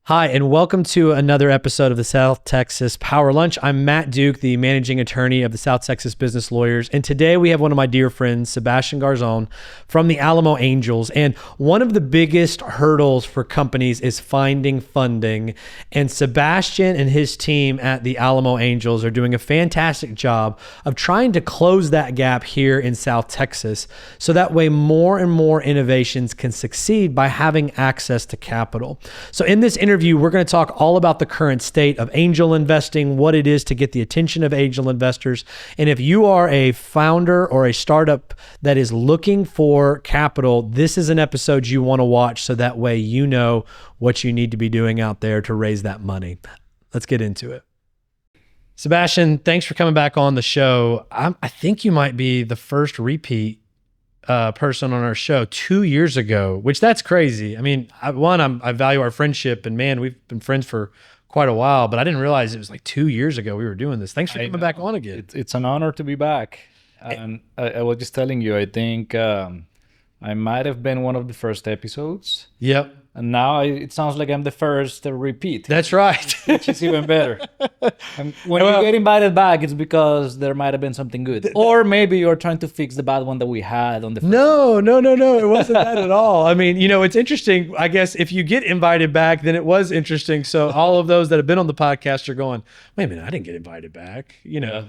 Hi, and welcome to another episode of the South Texas Power Lunch. I'm Matt Duke, the managing attorney of the South Texas Business Lawyers. And today we have one of my dear friends, Sebastian Garzon from the Alamo Angels. And one of the biggest hurdles for companies is finding funding. And Sebastian and his team at the Alamo Angels are doing a fantastic job of trying to close that gap here in South Texas. So that way more and more innovations can succeed by having access to capital. So in this interview, we're going to talk all about the current state of angel investing, what it is to get the attention of angel investors. And if you are a founder or a startup that is looking for capital, this is an episode you want to watch so that way you know what you need to be doing out there to raise that money. Let's get into it. Sebastian, thanks for coming back on the show. I think you might be the first repeat person on our show 2 years ago, which that's crazy. I mean, I value our friendship, and man, we've been friends for quite a while, but I didn't realize it was like 2 years ago we were doing this. Thanks for coming back on again. It's an honor to be back. And I was just telling you, I think I might have been one of the first episodes. Yep. And now it sounds like I'm the first to repeat. That's right. Which is even better. And when you get invited back, it's because there might have been something good. Or maybe you're trying to fix the bad one that we had on the first No. It wasn't that at all. I mean, it's interesting. I guess if you get invited back, then it was interesting. So all of those that have been on the podcast are going, wait a minute, I didn't get invited back,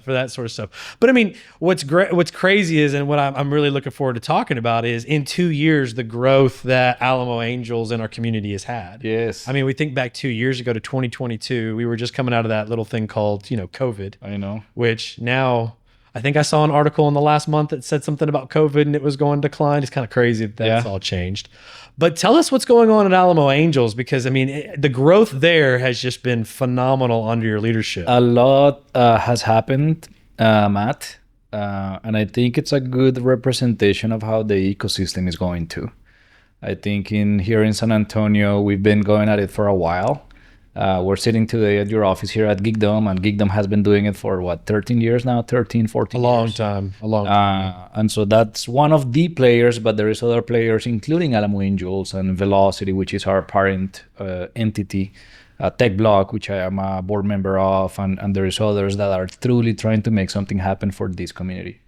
for that sort of stuff. But I mean, what's crazy is, and what I'm really looking forward to talking about is in 2 years, the growth that Alamo Angels in our community has had. Yes. I mean, we think back 2 years ago to 2022, we were just coming out of that little thing called, COVID. I know. Which now, I think I saw an article in the last month that said something about COVID and it was going to decline. It's kind of crazy that that's all changed. But tell us what's going on at Alamo Angels, because I mean, the growth there has just been phenomenal under your leadership. A lot has happened, Matt. And I think it's a good representation of how the ecosystem is going to. I think here in San Antonio, we've been going at it for a while. We're sitting today at your office here at Geekdom, and Geekdom has been doing it for 13 years now, 13, 14 years. A long time. And so that's one of the players, but there is other players, including Alamo Angels and Velocity, which is our parent entity, Tech Block, which I am a board member of, and there is others that are truly trying to make something happen for this community.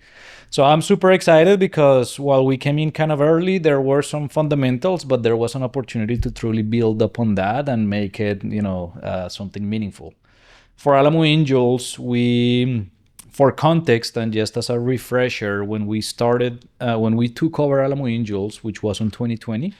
So I'm super excited because while we came in kind of early, there were some fundamentals, but there was an opportunity to truly build upon that and make it, something meaningful. For Alamo Angels, for context and just as a refresher, when we took over Alamo Angels, which was in 2020,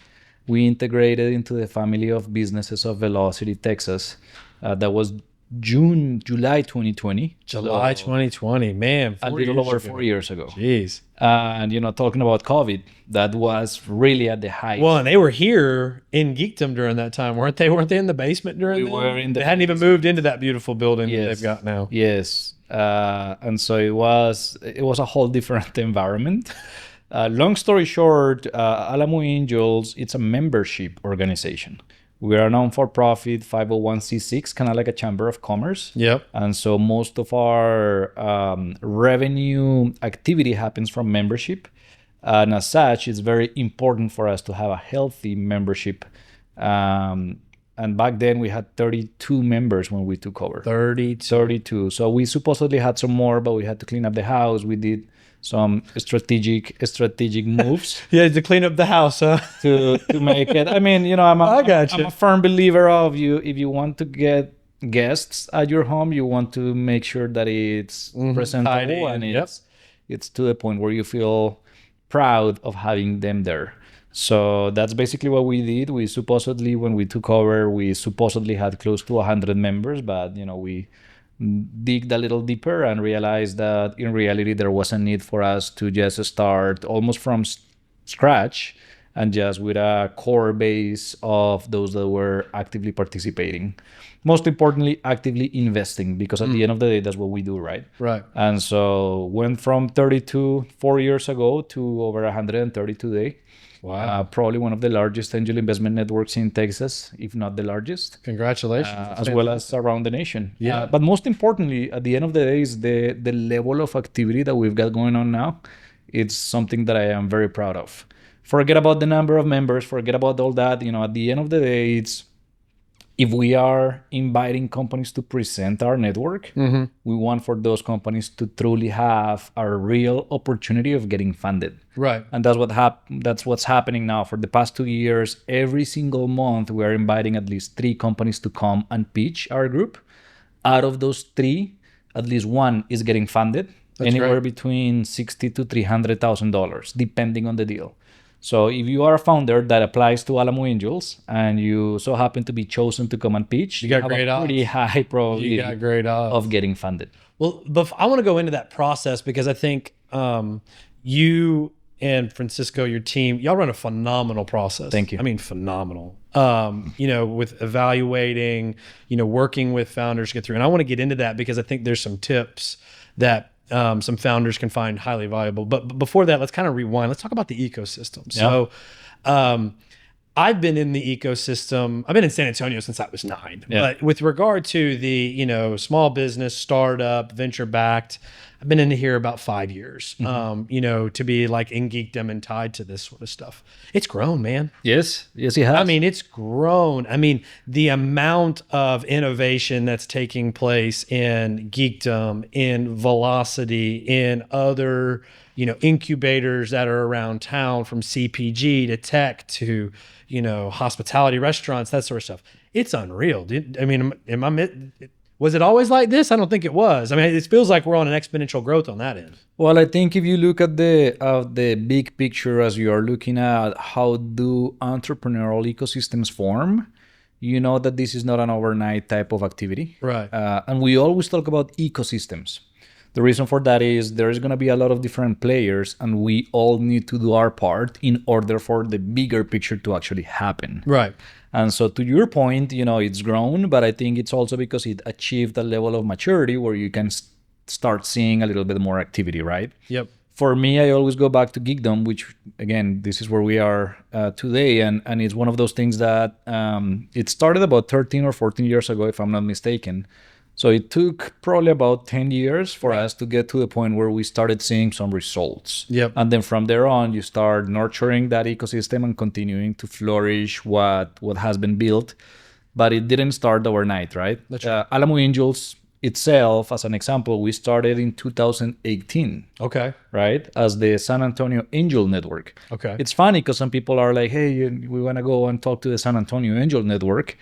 we integrated into the family of businesses of Velocity, Texas. That was July 2020. July 2020, man. A little over 4 years ago. Jeez. And, talking about COVID, that was really at the height. Well, and they were here in Geekdom during that time, weren't they? Weren't they in the basement during that? We were in the They hadn't even moved into that beautiful building that they've got now. Yes. And so it was a whole different environment. Long story short, Alamo Angels, it's a membership organization. We are a non-for-profit 501c6, kind of like a chamber of commerce. Yep. And so most of our revenue activity happens from membership. And as such, it's very important for us to have a healthy membership. And back then we had 32 members when we took over. 32. So we supposedly had some more, but we had to clean up the house. We did some strategic moves. Yeah, to clean up the house, huh? to make it. I mean, I'm a firm believer of you. If you want to get guests at your home, you want to make sure that it's presentable and it's to the point where you feel proud of having them there. So that's basically what we did. We supposedly, when we took over, had close to 100 members, but we digged a little deeper and realized that in reality there was a need for us to just start almost from scratch and just with a core base of those that were actively participating. Most importantly, actively investing, because at the end of the day, that's what we do, right? Right. And so went from 32 4 years ago to over 130 today. Wow. Probably one of the largest angel investment networks in Texas, if not the largest. Congratulations. As well as around the nation. Yeah. But most importantly, at the end of the day, is the level of activity that we've got going on now. It's something that I am very proud of. Forget about the number of members, forget about all that. At the end of the day, it's if we are inviting companies to present our network, we want for those companies to truly have a real opportunity of getting funded. Right. And that's what's happening now. For the past 2 years, every single month, we are inviting at least 3 companies to come and pitch our group. Out of those 3, at least 1 is getting funded, anywhere between $60,000 to $300,000, depending on the deal. So if you are a founder that applies to Alamo Angels and you so happen to be chosen to come and pitch, you got have great a pretty odds. high You probability got great odds. of getting funded. Well, but I want to go into that process because I think you and Francisco, your team, y'all run a phenomenal process. Thank you. I mean, phenomenal. With evaluating, working with founders to get through. And I want to get into that because I think there's some tips that some founders can find highly valuable. But before that, let's kind of rewind. Let's talk about the ecosystem. So I've been in the ecosystem. I've been in San Antonio since I was 9. Yeah. But with regard to the, small business, startup, venture backed, I've been in here about 5 years, to be like in geekdom and tied to this sort of stuff. It's grown, man. Yes, it has. I mean, it's grown. I mean, the amount of innovation that's taking place in geekdom, in velocity, in other, incubators that are around town, from CPG to tech to, hospitality, restaurants, that sort of stuff. It's unreal. I mean, was it always like this? I don't think it was. I mean, it feels like we're on an exponential growth on that end. Well, I think if you look at the big picture as you are looking at how do entrepreneurial ecosystems form, you know that this is not an overnight type of activity. Right. And we always talk about ecosystems. The reason for that is there's going to be a lot of different players and we all need to do our part in order for the bigger picture to actually happen. Right. And so to your point, it's grown, but I think it's also because it achieved a level of maturity where you can start seeing a little bit more activity, right? Yep. For me, I always go back to geekdom, which again, this is where we are today. And it's one of those things that it started about 13 or 14 years ago, if I'm not mistaken. So it took probably about 10 years for us to get to the point where we started seeing some results. Yep. And then from there on, you start nurturing that ecosystem and continuing to flourish what has been built. But it didn't start overnight, right? That's right. Alamo Angels itself, as an example, we started in 2018. Okay. Right? As the San Antonio Angel Network. Okay. It's funny because some people are like, hey, we want to go and talk to the San Antonio Angel Network.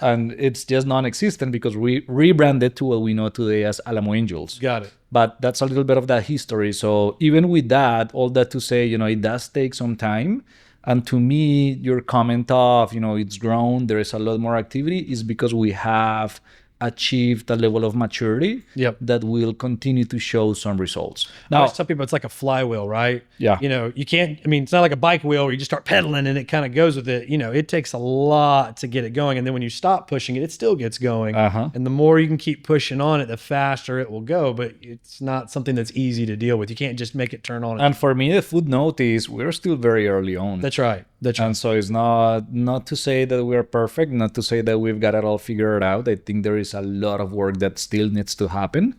And it's just non-existent because we rebranded to what we know today as Alamo Angels. Got it. But that's a little bit of that history. So even with that, all that to say, it does take some time. And to me, your comment of, it's grown, there is a lot more activity is because we have achieved a level of maturity that will continue to show some results. Now, I always tell people it's like a flywheel, right? Yeah. You can't, it's not like a bike wheel where you just start pedaling and it kind of goes with it. It takes a lot to get it going. And then when you stop pushing it, it still gets going. And the more you can keep pushing on it, the faster it will go. But it's not something that's easy to deal with. You can't just make it turn on. And for me, the footnote is we're still very early on. That's right. And so it's not to say that we're perfect, not to say that we've got it all figured out. I think there is a lot of work that still needs to happen.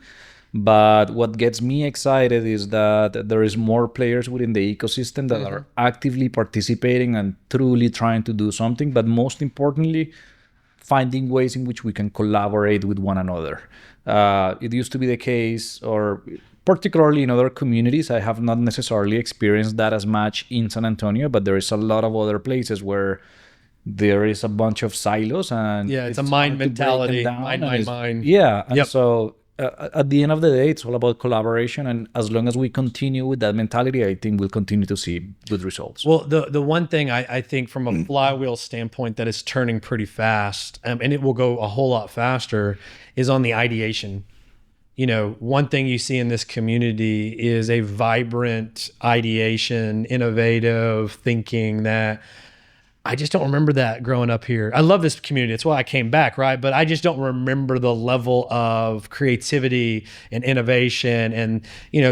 But what gets me excited is that there is more players within the ecosystem that are actively participating and truly trying to do something. But most importantly, finding ways in which we can collaborate with one another. It used to be the case, or particularly in other communities, I have not necessarily experienced that as much in San Antonio, but there is a lot of other places where there is a bunch of silos and it's a mind mentality. Mind. Yeah. And so at the end of the day, it's all about collaboration. And as long as we continue with that mentality, I think we'll continue to see good results. Well, the one thing I think from a flywheel standpoint that is turning pretty fast, and it will go a whole lot faster, is on the ideation. One thing you see in this community is a vibrant ideation, innovative thinking that I just don't remember that growing up here. I love this community. That's why I came back, right? But I just don't remember the level of creativity and innovation. And,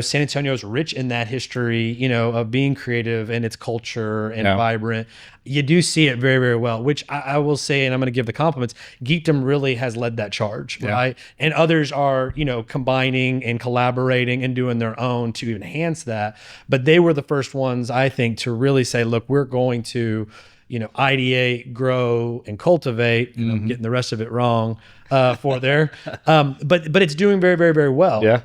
San Antonio is rich in that history, of being creative and its culture and vibrant. You do see it very, very well, which I will say, and I'm going to give the compliments, geekdom really has led that charge, right? And others are, combining and collaborating and doing their own to enhance that. But they were the first ones, I think, to really say, look, we're going to ideate, grow, and cultivate. And I'm getting the rest of it wrong for there. But it's doing very, very, very well. Yeah.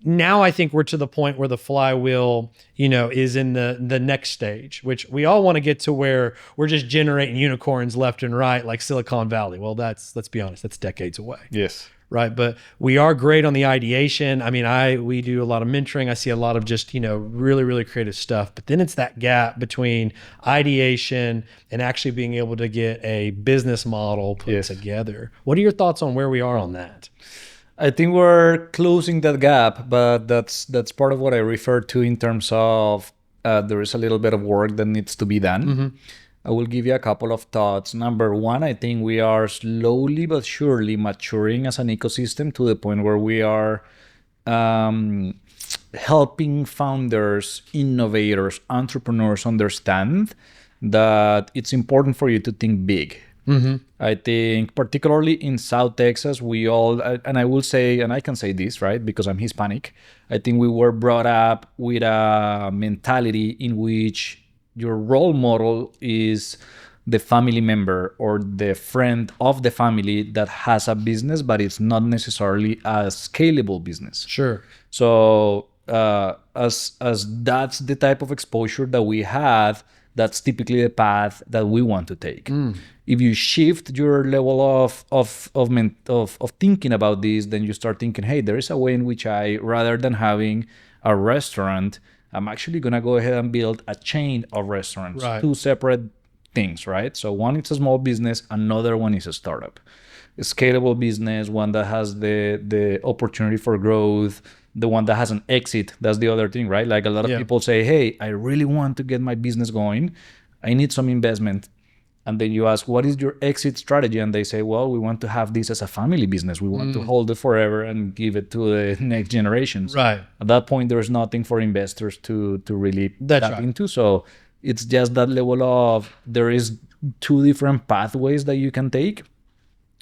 Now I think we're to the point where the flywheel, is in the next stage, which we all want to get to, where we're just generating unicorns left and right like Silicon Valley. Well, let's be honest, that's decades away. Yes. Right. But we are great on the ideation. I mean, we do a lot of mentoring. I see a lot of just, really, really creative stuff. But then it's that gap between ideation and actually being able to get a business model put together. What are your thoughts on where we are on that? I think we're closing that gap, but that's part of what I refer to in terms of there is a little bit of work that needs to be done. I will give you a couple of thoughts. Number one, I think we are slowly but surely maturing as an ecosystem to the point where we are helping founders, innovators, entrepreneurs understand that it's important for you to think big. I think particularly in South Texas, we all, and I will say, and I can say this, right, because I'm Hispanic, I think we were brought up with a mentality in which your role model is the family member or the friend of the family that has a business, but it's not necessarily a scalable business. Sure. So as that's the type of exposure that we had, that's typically the path that we want to take. If you shift your level of thinking about this, then you start thinking, hey, there is a way in which I, rather than having a restaurant, I'm actually going to go ahead and build a chain of restaurants, two separate things, right? So one is a small business, another one is a startup. A scalable business, one that has the opportunity for growth, the one that has an exit. That's the other thing, right? Like a lot of people say, hey, I really want to get my business going. I need some investment. And then you ask, what is your exit strategy? And they say, well, we want to have this as a family business. We want to hold it forever and give it to the next generations. Right. At that point, there's nothing for investors to really tap into. So it's just that level of, there is two different pathways that you can take.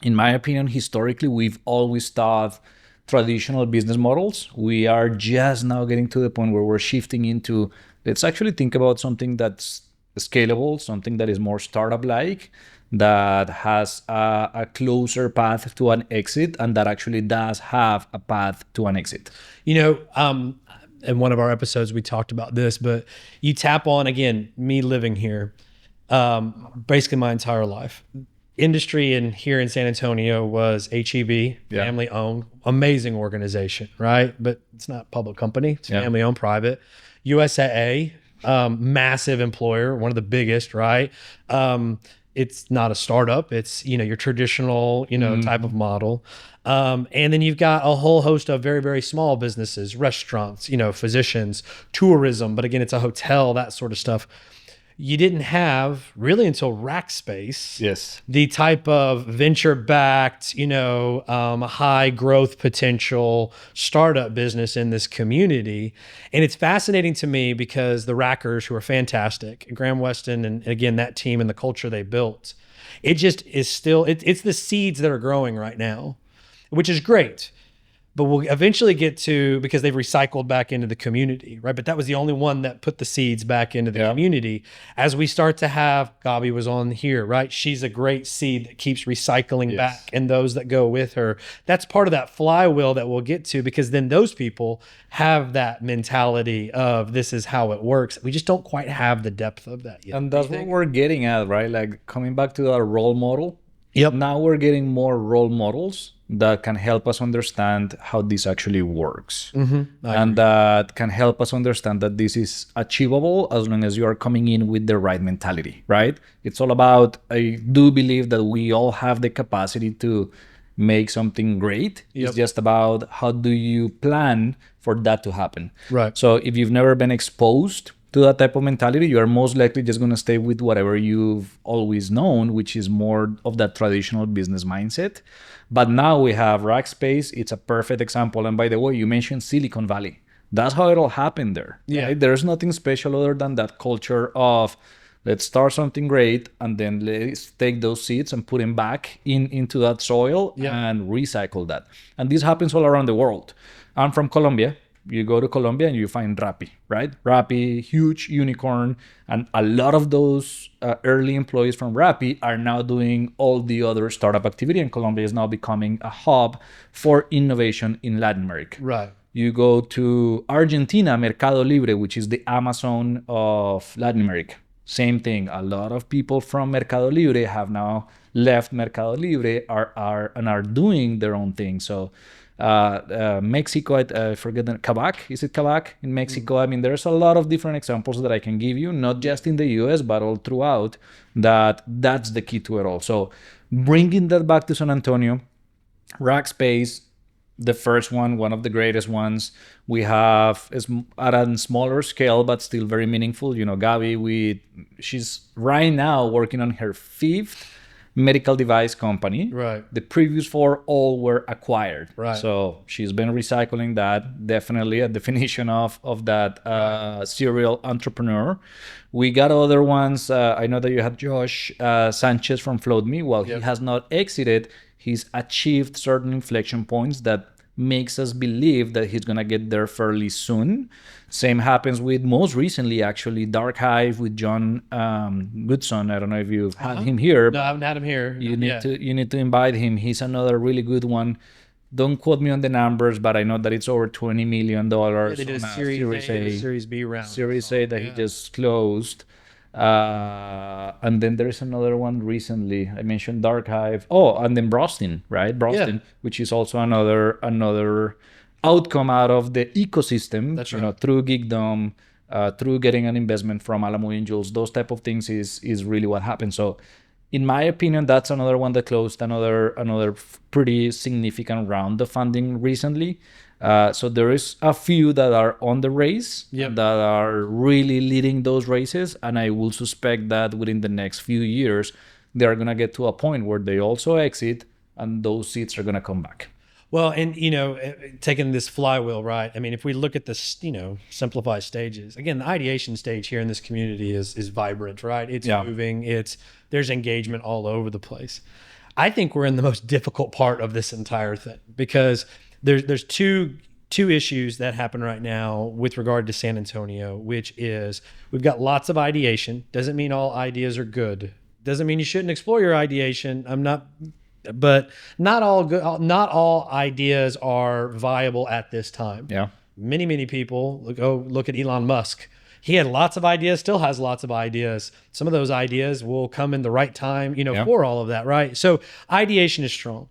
In my opinion, historically, we've always thought traditional business models. We are just now getting to the point where we're shifting into, let's actually think about something that's scalable, something that is more startup-like, that has a closer path to an exit, and that actually does have a path to an exit. In one of our episodes, we talked about this, but you tap on, again, me living here, basically my entire life. Industry here in San Antonio was HEB, family owned, amazing organization, right? But it's not a public company, it's family owned, private. USAA, massive employer, one of the biggest, right? It's not a startup. It's, your traditional, type of model. And then you've got a whole host of very, very small businesses, restaurants, physicians, tourism, but again, it's a hotel, that sort of stuff. You didn't have really until Rackspace, the type of venture-backed, high growth potential startup business in this community. And it's fascinating to me because the Rackers, who are fantastic, Graham Weston, and again, that team and the culture they built, it just is still, it's the seeds that are growing right now, which is great. But we'll eventually get to, because they've recycled back into the community, right? But that was the only one that put the seeds back into the community. As we start to have, Gabi was on here, right? She's a great seed that keeps recycling back, and those that go with her. That's part of that flywheel that we'll get to, because then those people have that mentality of, this is how it works. We just don't quite have the depth of that yet. And that's what we're getting at, right? Like coming back to our role model. Now we're getting more role models that can help us understand how this actually works. And that can help us understand that this is achievable as long as you are coming in with the right mentality, right? It's all about, I do believe that we all have the capacity to make something great. It's just about, how do you plan for that to happen? Right. So if you've never been exposed to that type of mentality, you are most likely just going to stay with whatever you've always known, which is more of that traditional business mindset. But now we have Rackspace. It's a perfect example. And by the way, you mentioned Silicon Valley. That's how it all happened there. Right? There's nothing special other than that culture of, let's start something great, and then let's take those seeds and put them back into that soil and recycle that. And this happens all around the world. I'm from Colombia. You go to Colombia and you find Rappi, right? Rappi, huge unicorn. And a lot of those early employees from Rappi are now doing all the other startup activity. And Colombia is now becoming a hub for innovation in Latin America. Right. You go to Argentina, Mercado Libre, which is the Amazon of Latin America. Same thing. A lot of people from Mercado Libre have now left Mercado Libre and are doing their own thing. So Mexico, I forget the Kavak. Is it Kavak in Mexico? I mean, there's a lot of different examples that I can give you, not just in the US, but all throughout. That's the key to it all. So bringing that back to San Antonio, Rackspace, the first one of the greatest ones. We have is at a smaller scale, but still very meaningful. You know, Gabi, she's right now working on her 5th medical device company. Right. The previous 4 all were acquired. Right. So she's been recycling that. Definitely a definition of that serial entrepreneur. We got other ones. I know that you had Josh Sanchez from FloatMe. While he has not exited, he's achieved certain inflection points that makes us believe that he's going to get there fairly soon. Same happens with most recently, actually, Dark Hive with John Goodson. I don't know if you've had him here. No, I haven't had him here. You need to invite him. He's another really good one. Don't quote me on the numbers, but I know that it's over $20 million. They did a Series A, Series B round. Series A that he just closed. And then there's another one recently. I mentioned Dark Hive. Oh, and then Brostin, right? Brostin, which is also another outcome out of the ecosystem. That's right. You know, through Geekdom, through getting an investment from Alamo Angels. Those type of things is really what happened. So, in my opinion, that's another one that closed another pretty significant round of funding recently. So there is a few that are on the race that are really leading those races. And I will suspect that within the next few years, they're going to get to a point where they also exit and those seats are going to come back. Well, and, you know, taking this flywheel, right? I mean, if we look at this, you know, simplified stages, again, the ideation stage here in this community is vibrant, right? It's moving. There's engagement all over the place. I think we're in the most difficult part of this entire thing because there's two issues that happen right now with regard to San Antonio, which is we've got lots of ideation. Doesn't mean all ideas are good. Doesn't mean you shouldn't explore your ideation. But not all ideas are viable at this time. Yeah. Many people look at Elon Musk. He had lots of ideas, still has lots of ideas. Some of those ideas will come in the right time, for all of that, right? So ideation is strong.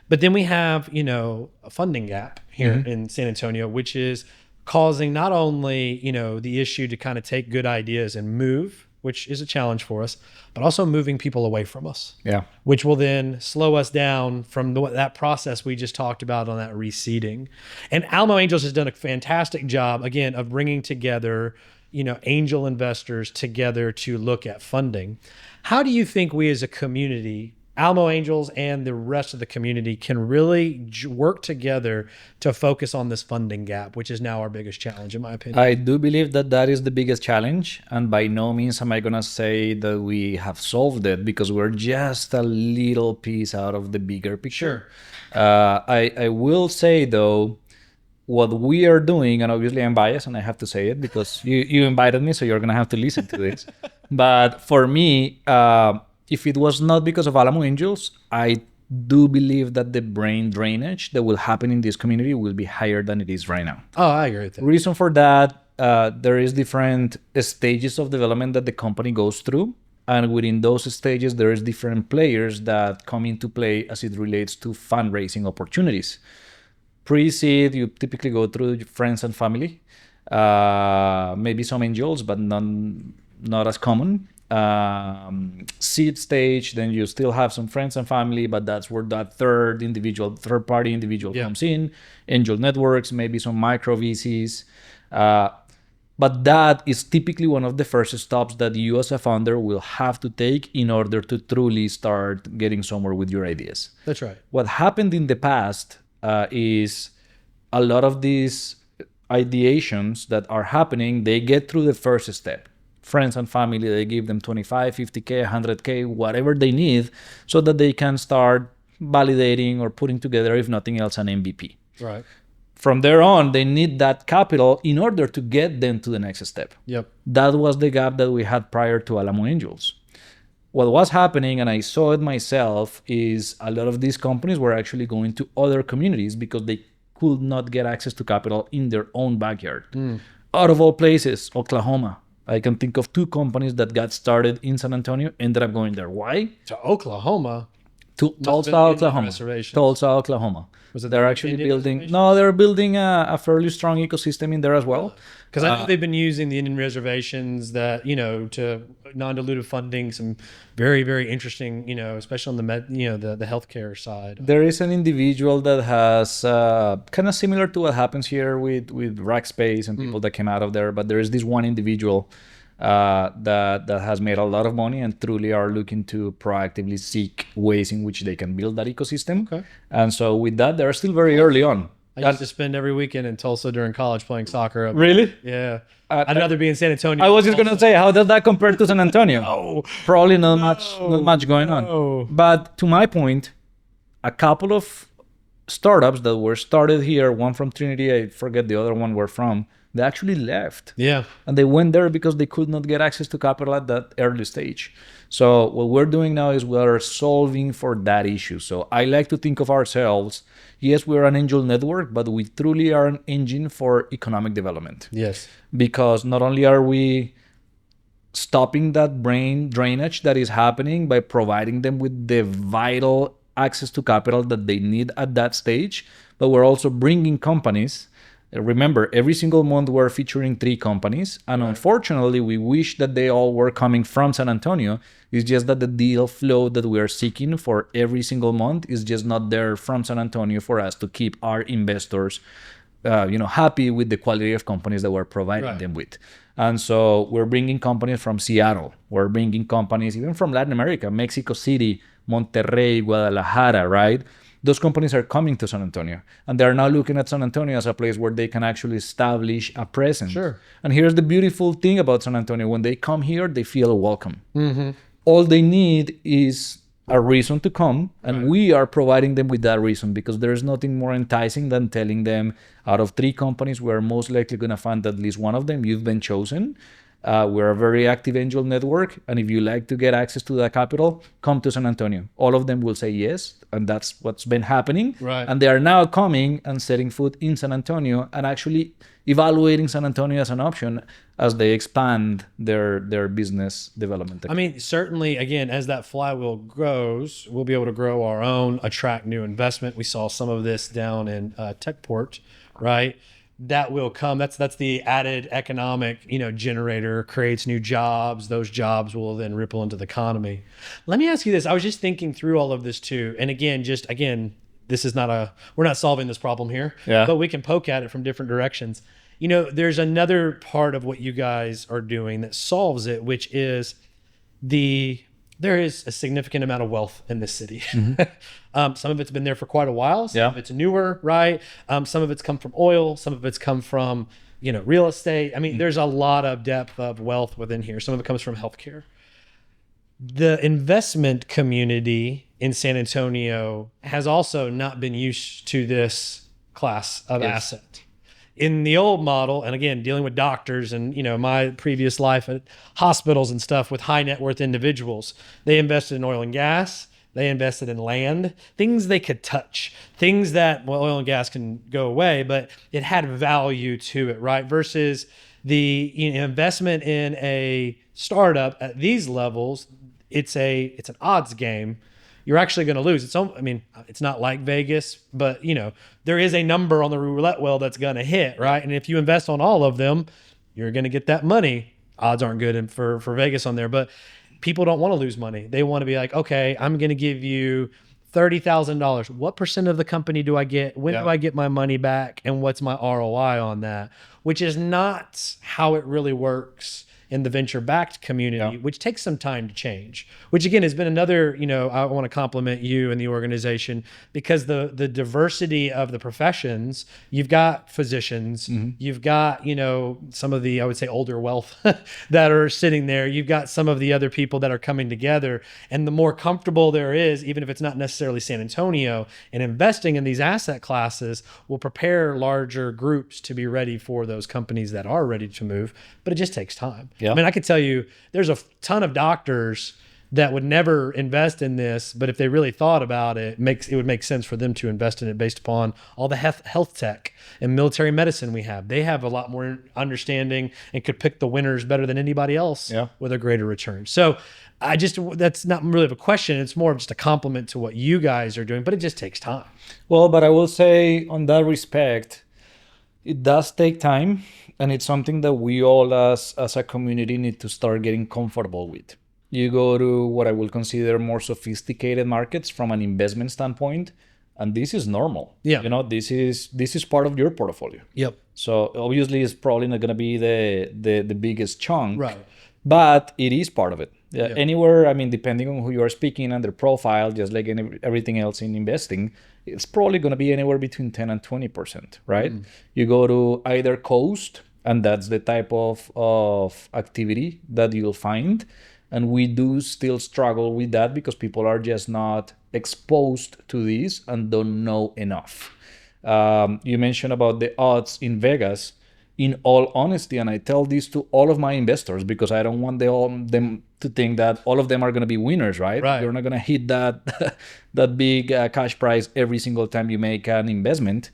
But then we have, a funding gap here in San Antonio, which is causing not only, the issue to kind of take good ideas and move, which is a challenge for us, but also moving people away from us. Yeah. Which will then slow us down from that process we just talked about on that reseeding. And Alamo Angels has done a fantastic job, again, of bringing together, angel investors together to look at funding. How do you think we as a community, Alamo Angels and the rest of the community, can really work together to focus on this funding gap, which is now our biggest challenge, in my opinion? I do believe that is the biggest challenge. And by no means am I going to say that we have solved it, because we're just a little piece out of the bigger picture. Sure. I will say, though, what we are doing, and obviously I'm biased and I have to say it because you invited me, so you're going to have to listen to this. But for me, if it was not because of Alamo Angels, I do believe that the brain drainage that will happen in this community will be higher than it is right now. Oh, I agree with that. Reason for that, there is different stages of development that the company goes through. And within those stages, there is different players that come into play as it relates to fundraising opportunities. Pre-seed, you typically go through friends and family, maybe some angels, but not as common. Seed stage, then you still have some friends and family, but that's where that third-party individual comes in. Angel networks, maybe some micro VCs. But that is typically one of the first stops that you as a founder will have to take in order to truly start getting somewhere with your ideas. That's right. What happened in the past is a lot of these ideations that are happening, they get through the first step. Friends and family, they give them 25, 50K, 100K, whatever they need, so that they can start validating or putting together, if nothing else, an MVP. Right. From there on, they need that capital in order to get them to the next step. Yep. That was the gap that we had prior to Alamo Angels. What was happening, and I saw it myself, is a lot of these companies were actually going to other communities because they could not get access to capital in their own backyard. Out of all places, Oklahoma. I can think of 2 companies that got started in San Antonio, ended up going there. Why? To Oklahoma. Tulsa, Oklahoma. Tulsa, Oklahoma. Was it They're the actually Indian building. reservation? No, they're building a fairly strong ecosystem in there as well. Because I know they've been using the Indian reservations that, to non-dilutive funding, some very, very interesting, especially on the healthcare side. There is an individual that has kind of similar to what happens here with Rackspace and people that came out of there. But there is this one individual that has made a lot of money and truly are looking to proactively seek ways in which they can build that ecosystem. Okay. And so with that, they're still very early on. I used to spend every weekend in Tulsa during college playing soccer. Really? Yeah. I'd rather be in San Antonio. I was just going to say, how does that compare to San Antonio? Oh, Probably not much going on. But to my point, a couple of startups that were started here, one from Trinity, I forget the other one where from, they actually left. Yeah. And they went there because they could not get access to capital at that early stage. So what we're doing now is we are solving for that issue. So I like to think of ourselves, yes, we're an angel network, but we truly are an engine for economic development. Yes. Because not only are we stopping that brain drainage that is happening by providing them with the vital access to capital that they need at that stage, but we're also bringing companies. Remember, every single month we're featuring 3 companies, and unfortunately, we wish that they all were coming from San Antonio. It's just that the deal flow that we are seeking for every single month is just not there from San Antonio for us to keep our investors, happy with the quality of companies that we're providing them with. And so we're bringing companies from Seattle. We're bringing companies even from Latin America, Mexico City, Monterrey, Guadalajara, right? Those companies are coming to San Antonio, and they're now looking at San Antonio as a place where they can actually establish a presence. Sure. And here's the beautiful thing about San Antonio. When they come here, they feel welcome. All they need is a reason to come, and we are providing them with that reason, because there is nothing more enticing than telling them, out of 3 companies, we're most likely going to find at least one of them. You've been chosen. We're a very active angel network, and if you like to get access to that capital, come to San Antonio. All of them will say yes, and that's what's been happening. Right. And they are now coming and setting foot in San Antonio and actually evaluating San Antonio as an option as they expand their business development. I mean, certainly, again, as that flywheel grows, we'll be able to grow our own, attract new investment. We saw some of this down in Techport, right? That will come. That's the added economic, generator, creates new jobs. Those jobs will then ripple into the economy. Let me ask you this. I was just thinking through all of this too. And again, this is we're not solving this problem here, but we can poke at it from different directions. There's another part of what you guys are doing that solves it, which is there is a significant amount of wealth in this city. Some of it's been there for quite a while. Some of it's newer, right? Some of it's come from oil. Some of it's come from, real estate. I mean, there's a lot of depth of wealth within here. Some of it comes from healthcare. The investment community in San Antonio has also not been used to this class of asset. In the old model, and again, dealing with doctors and, my previous life at hospitals and stuff with high net worth individuals, they invested in oil and gas. They invested in land, things they could touch, things that, oil and gas can go away, but it had value to it, right? Versus the investment in a startup at these levels, it's an odds game. You're actually going to lose. It's not like Vegas, but there is a number on the roulette wheel that's going to hit, right? And if you invest on all of them, you're going to get that money. Odds aren't good for Vegas on there, but people don't want to lose money. They want to be like, okay, I'm going to give you $30,000. What percent of the company do I get? When do I get my money back? And what's my ROI on that? Which is not how it really works in the venture-backed community, Yeah. which takes some time to change. Which again has been another, I want to compliment you and the organization because the diversity of the professions. You've got physicians, you've got some of the, I would say, older wealth that are sitting there. You've got some of the other people that are coming together, and the more comfortable there is, even if it's not necessarily San Antonio, and investing in these asset classes will prepare larger groups to be ready for those companies that are ready to move. But it just takes time. Yeah. I mean, I could tell you there's a ton of doctors that would never invest in this, but if they really thought about it, it would make sense for them to invest in it based upon all the health tech and military medicine we have. They have a lot more understanding and could pick the winners better than anybody else with a greater return. So that's not really of a question. It's more of just a compliment to what you guys are doing, but it just takes time. Well, but I will say on that respect, it does take time, and it's something that we all as a community need to start getting comfortable with. You go to what I will consider more sophisticated markets from an investment standpoint, and this is normal. Yeah. This is part of your portfolio. Yep. So obviously it's probably not going to be the biggest chunk, Right. but it is part of it. Yeah. Anywhere, I mean, depending on who you are speaking and their profile, just like everything else in investing, it's probably going to be anywhere between 10 and 20%, right? You go to either coast, and that's the type of activity that you'll find. And we do still struggle with that because people are just not exposed to this and don't know enough. You mentioned about the odds in Vegas. In all honesty, and I tell this to all of my investors because I don't want them to think that all of them are going to be winners, right? You're not going to hit that big cash prize every single time you make an investment.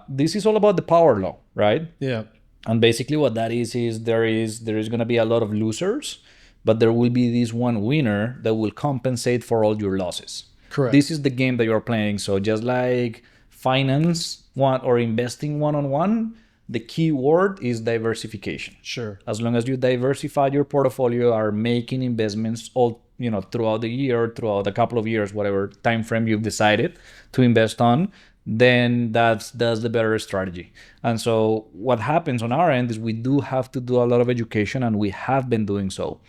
This is all about the power law, right? Yeah. And basically what that is there is going to be a lot of losers, but there will be this one winner that will compensate for all your losses. Correct. This is the game that you're playing. So just like finance or investing one-on-one, the key word is diversification. Sure. As long as you diversify your portfolio, are making investments all throughout the year, throughout a couple of years, whatever time frame you've decided to invest on, then that's the better strategy. And so what happens on our end is we do have to do a lot of education, and we have been doing so.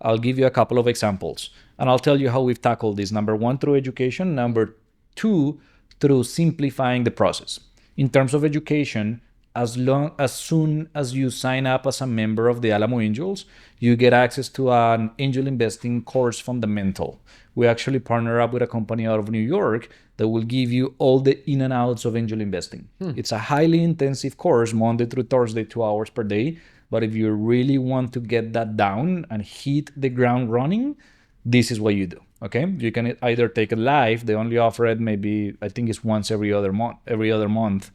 I'll give you a couple of examples, and I'll tell you how we've tackled this. Number one, through education. Number two, through simplifying the process. In terms of education, as soon as you sign up as a member of the Alamo Angels, you get access to an angel investing course fundamental. We actually partner up with a company out of New York that will give you all the in and outs of angel investing. It's a highly intensive course, Monday through Thursday, 2 hours per day. But if you really want to get that down and hit the ground running, this is what you do. Okay, you can either take it live. They only offer it maybe, I think it's once every other month,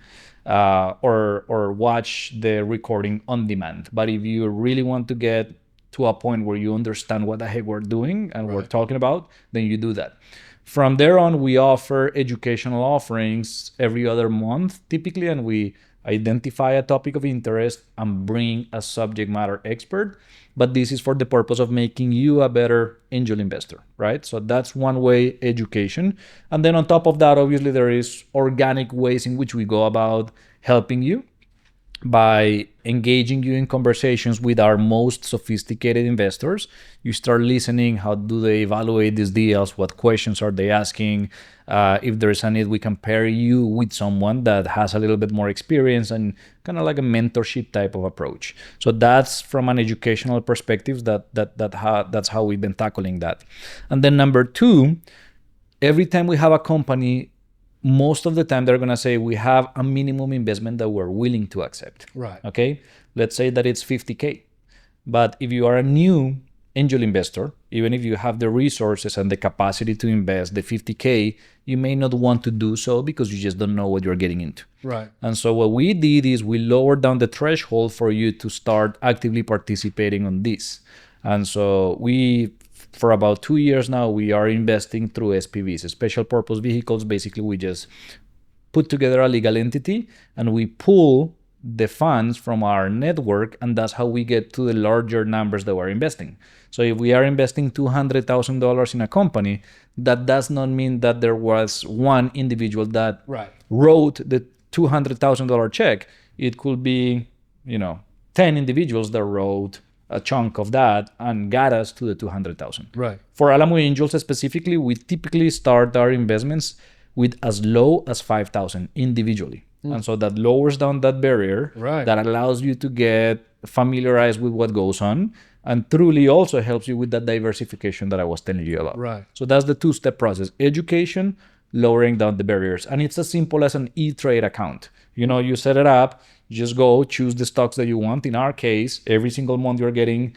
or watch the recording on demand. But if you really want to get to a point where you understand what the heck we're doing and we're talking about, then you do that. From there on, we offer educational offerings every other month typically, and we identify a topic of interest and bring a subject matter expert. But this is for the purpose of making you a better angel investor, right? So that's one way, education. And then on top of that, obviously, there is organic ways in which we go about helping you by engaging you in conversations with our most sophisticated investors. You start listening. How do they evaluate these deals? What questions are they asking? If there's a need, we can pair you with someone that has a little bit more experience and kind of like a mentorship type of approach. So that's from an educational perspective. That's how we've been tackling that. And then number two, every time we have a company, most of the time they're going to say we have a minimum investment that we're willing to accept. Right. Okay. Let's say that it's $50K. But if you are a new angel investor, even if you have the resources and the capacity to invest the $50K, you may not want to do so because you just don't know what you're getting into. Right. And so what we did is we lowered down the threshold for you to start actively participating on this. And so for about 2 years now, we are investing through SPVs, special purpose vehicles. Basically, we just put together a legal entity and we pull the funds from our network, and that's how we get to the larger numbers that we're investing. So if we are investing $200,000 in a company, that does not mean that there was one individual that wrote the $200,000 check. It could be, 10 individuals that wrote a chunk of that and got us to the 200,000. Right. For Alamo Angels specifically, we typically start our investments with as low as 5,000 individually. And so that lowers down that barrier. Right. That allows you to get familiarized with what goes on and truly also helps you with that diversification that I was telling you about. Right. So that's the two-step process: education, lowering down the barriers. And it's as simple as an E-Trade account. You set it up, you just go choose the stocks that you want. In our case, every single month you're getting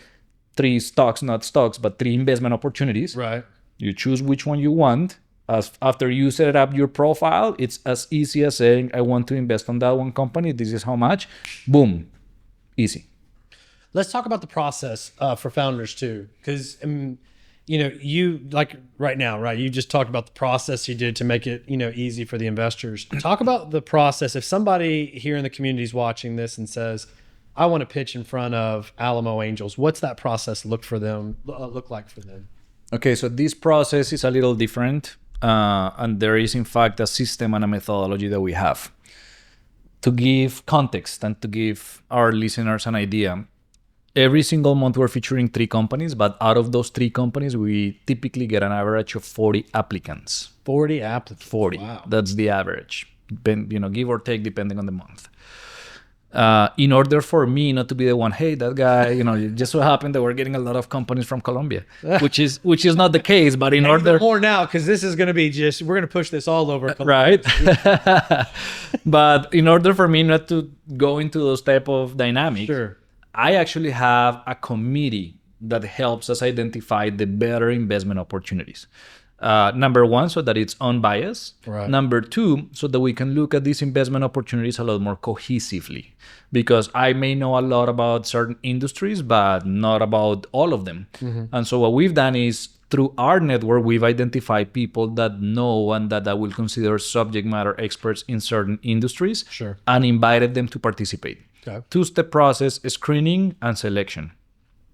3 stocks, not stocks, but 3 investment opportunities. Right. You choose which one you want. After you set up your profile, it's as easy as saying, I want to invest on that one company. This is how much. Boom. Easy. Let's talk about the process for founders too, because you like right now, right? You just talked about the process you did to make it easy for the investors. Talk about the process. If somebody here in the community is watching this and says, I want to pitch in front of Alamo Angels, what's that process look like for them? Okay, so this process is a little different, and there is in fact a system and a methodology that we have. To give context and to give our listeners an idea, every single month we're featuring 3 companies, but out of those 3 companies, we typically get an average of 40 applicants. 40 applicants. 40. Wow. That's the average. Give or take depending on the month. In order for me not to be the one, hey, that guy, it just so happened that we're getting a lot of companies from Colombia, which is not the case. But in order more now, because this is going to be we're going to push this all over Colombia. Right. But in order for me not to go into those type of dynamics, sure, I actually have a committee that helps us identify the better investment opportunities. Number 1, so that it's unbiased. Right. Number 2, so that we can look at these investment opportunities a lot more cohesively. Because I may know a lot about certain industries, but not about all of them. Mm-hmm. And so what we've done is, through our network, we've identified people that know and that I will consider subject matter experts in certain industries. Sure. And invited them to participate. Okay. 2-step process: screening and selection.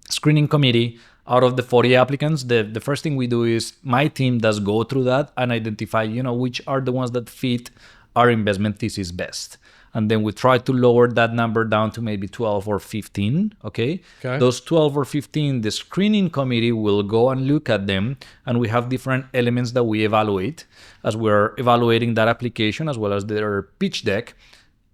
Screening committee. Out of the 40 applicants, the first thing we do is my team does go through that and identify, which are the ones that fit our investment thesis best. And then we try to lower that number down to maybe 12 or 15, okay? Those 12 or 15, the screening committee will go and look at them, and we have different elements that we evaluate as we're evaluating that application as well as their pitch deck,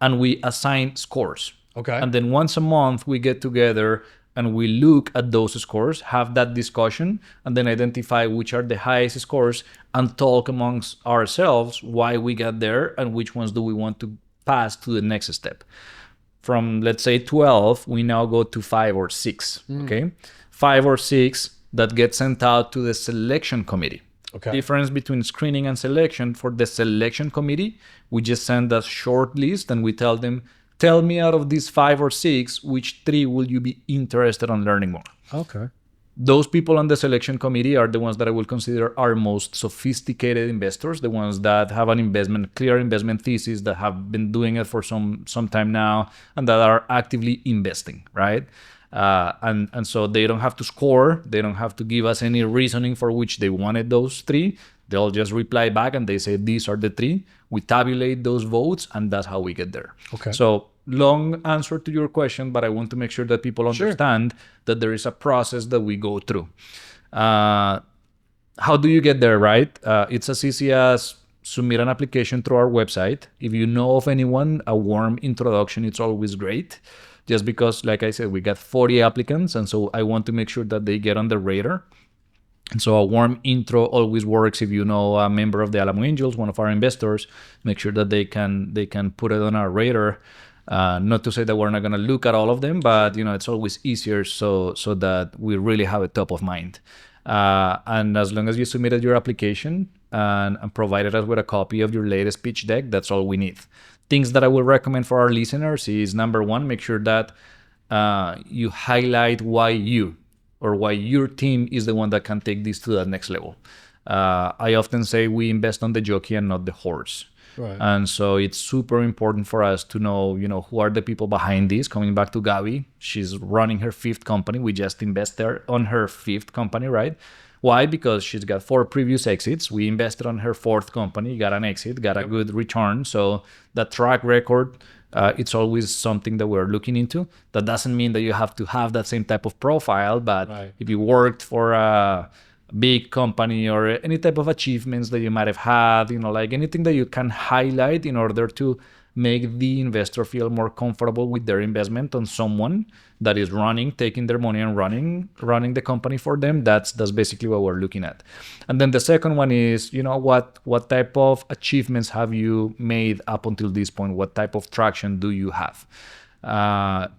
and we assign scores. Okay. And then once a month, we get together and we look at those scores, have that discussion, and then identify which are the highest scores and talk amongst ourselves why we got there and which ones do we want to pass to the next step. From, let's say, 12, we now go to 5 or 6, okay? 5 or 6 that get sent out to the selection committee. Okay. Difference between screening and selection: for the selection committee, we just send a short list and we tell them, tell me out of these 5 or 6, which 3 will you be interested in learning more? Okay. Those people on the selection committee are the ones that I will consider our most sophisticated investors, the ones that have clear investment thesis, that have been doing it for some time now, and that are actively investing, right? And so they don't have to score. They don't have to give us any reasoning for which they wanted those 3. They'll just reply back and they say, these are the 3. We tabulate those votes, and that's how we get there. Okay. So long answer to your question, but I want to make sure that people understand that there is a process that we go through. How do you get there, right? It's as easy as submit an application through our website. If you know of anyone, a warm introduction, it's always great. Just because, like I said, we got 40 applicants, and so I want to make sure that they get on the radar. And so a warm intro always works. If you know a member of the Alamo Angels, one of our investors, make sure that they can put it on our radar. Not to say that we're not going to look at all of them, but it's always easier so that we really have it top of mind. And as long as you submitted your application and provided us with a copy of your latest pitch deck, that's all we need. Things that I will recommend for our listeners is, number 1, make sure that you highlight why your team is the one that can take this to that next level. I often say we invest on the jockey and not the horse. Right. And so it's super important for us to know, who are the people behind this. Coming back to Gabi, she's running her 5th company. We just invested on her 5th company, right? Why? Because she's got 4 previous exits. We invested on her 4th company, got an exit, got a good return. So that track record It's always something that we're looking into. That doesn't mean that you have to have that same type of profile, but if you worked for a big company or any type of achievements that you might have had, like anything that you can highlight in order to make the investor feel more comfortable with their investment on someone that is taking their money and running the company for them. That's basically what we're looking at. And then the second one is, what type of achievements have you made up until this point? What type of traction do you have?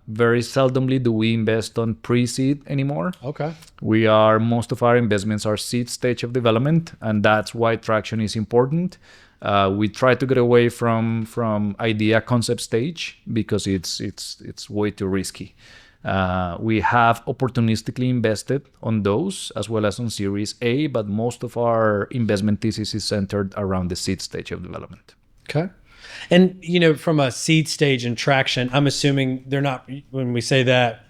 Very seldomly do we invest on pre-seed anymore. Okay. Most of our investments are seed stage of development, and that's why traction is important. We try to get away from idea concept stage because it's way too risky. We have opportunistically invested on those as well as on Series A, but most of our investment thesis is centered around the seed stage of development. Okay. And, from a seed stage and traction, I'm assuming they're not, when we say that,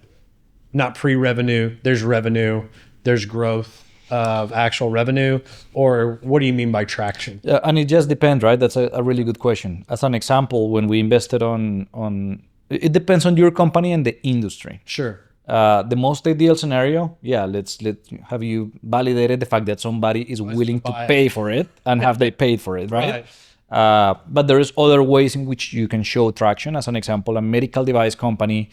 not pre-revenue, there's revenue, there's growth of actual revenue, or what do you mean by traction? And it just depends, right? That's a really good question. As an example, when we invested on it depends on your company and the industry. Sure. The most ideal scenario, let's have you validated the fact that somebody is willing to pay for it, and have they paid for it, right? But there is other ways in which you can show traction. As an example, a medical device company,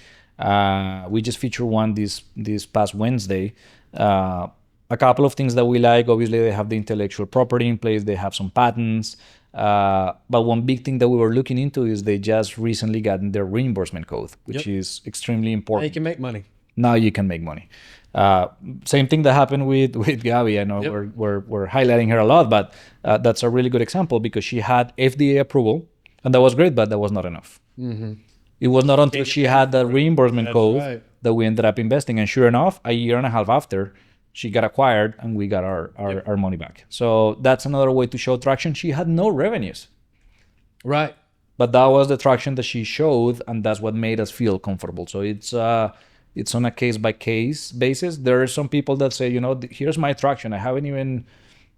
we just featured one this past Wednesday. A couple of things that we like, obviously they have the intellectual property in place, they have some patents, but one big thing that we were looking into is they just recently gotten their reimbursement code, which is extremely important. Now you can make money. Now you can make money. Same thing that happened with Gabi. I know we're highlighting her a lot, but that's a really good example because she had FDA approval, and that was great, but that was not enough. Mm-hmm. It was not until she had the reimbursement code that we ended up investing, and sure enough, a year and a half after, she got acquired and we got our money back. So that's another way to show traction. She had no revenues. Right. But that was the traction that she showed, and that's what made us feel comfortable. So it's on a case-by-case basis. There are some people that say, here's my traction. I haven't even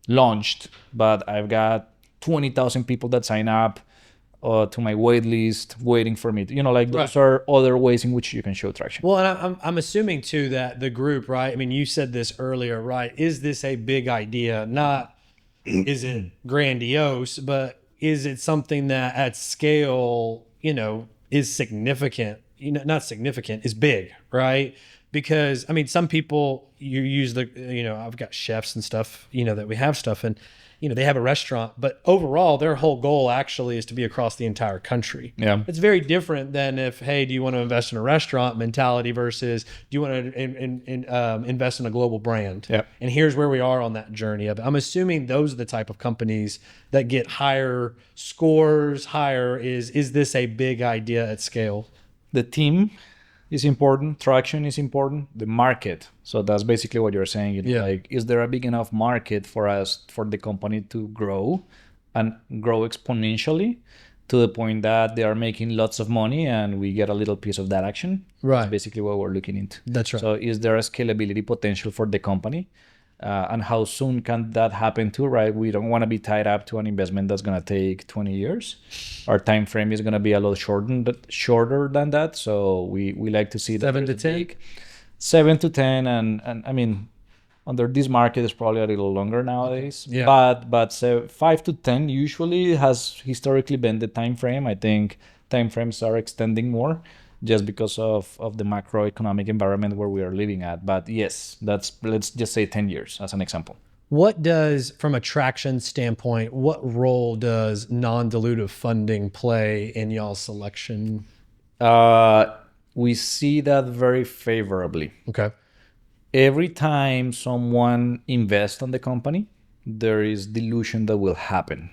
launched, but I've got 20,000 people that sign up to my wait list waiting for me. Those are other ways in which you can show traction. Well, and I'm assuming too that the group, right? I mean, you said this earlier, right? Is this a big idea? Not is it grandiose, but is it something that at scale, is significant? Not significant, is big, right? Because I mean, some people you use I've got chefs and stuff, that we have stuff, and they have a restaurant, but overall their whole goal actually is to be across the entire country. Yeah. It's very different than if, hey, do you want to invest in a restaurant mentality versus do you want to invest in a global brand? Yeah. And here's where we are on that journey of it. I'm assuming those are the type of companies that get higher scores, is this a big idea at scale? The team is important. Traction is important. The market. So that's basically what you're saying. Is there a big enough market for the company to grow and grow exponentially to the point that they are making lots of money and we get a little piece of that action? Right. That's basically what we're looking into. That's right. So is there a scalability potential for the company? And how soon can that happen too, right? We don't want to be tied up to an investment that's going to take 20 years. Our time frame is going to be a little shorter than that. So we like to see 7 to 10. 7 to 10, and I mean, under this market is probably a little longer nowadays. Yeah. But so 5 to 10 usually has historically been the time frame. I think time frames are extending more, just because of the macroeconomic environment where we are living at. But yes, let's just say 10 years as an example. What does, from a traction standpoint, what role does non-dilutive funding play in y'all's selection? We see that very favorably. Okay. Every time someone invests on the company, there is dilution that will happen.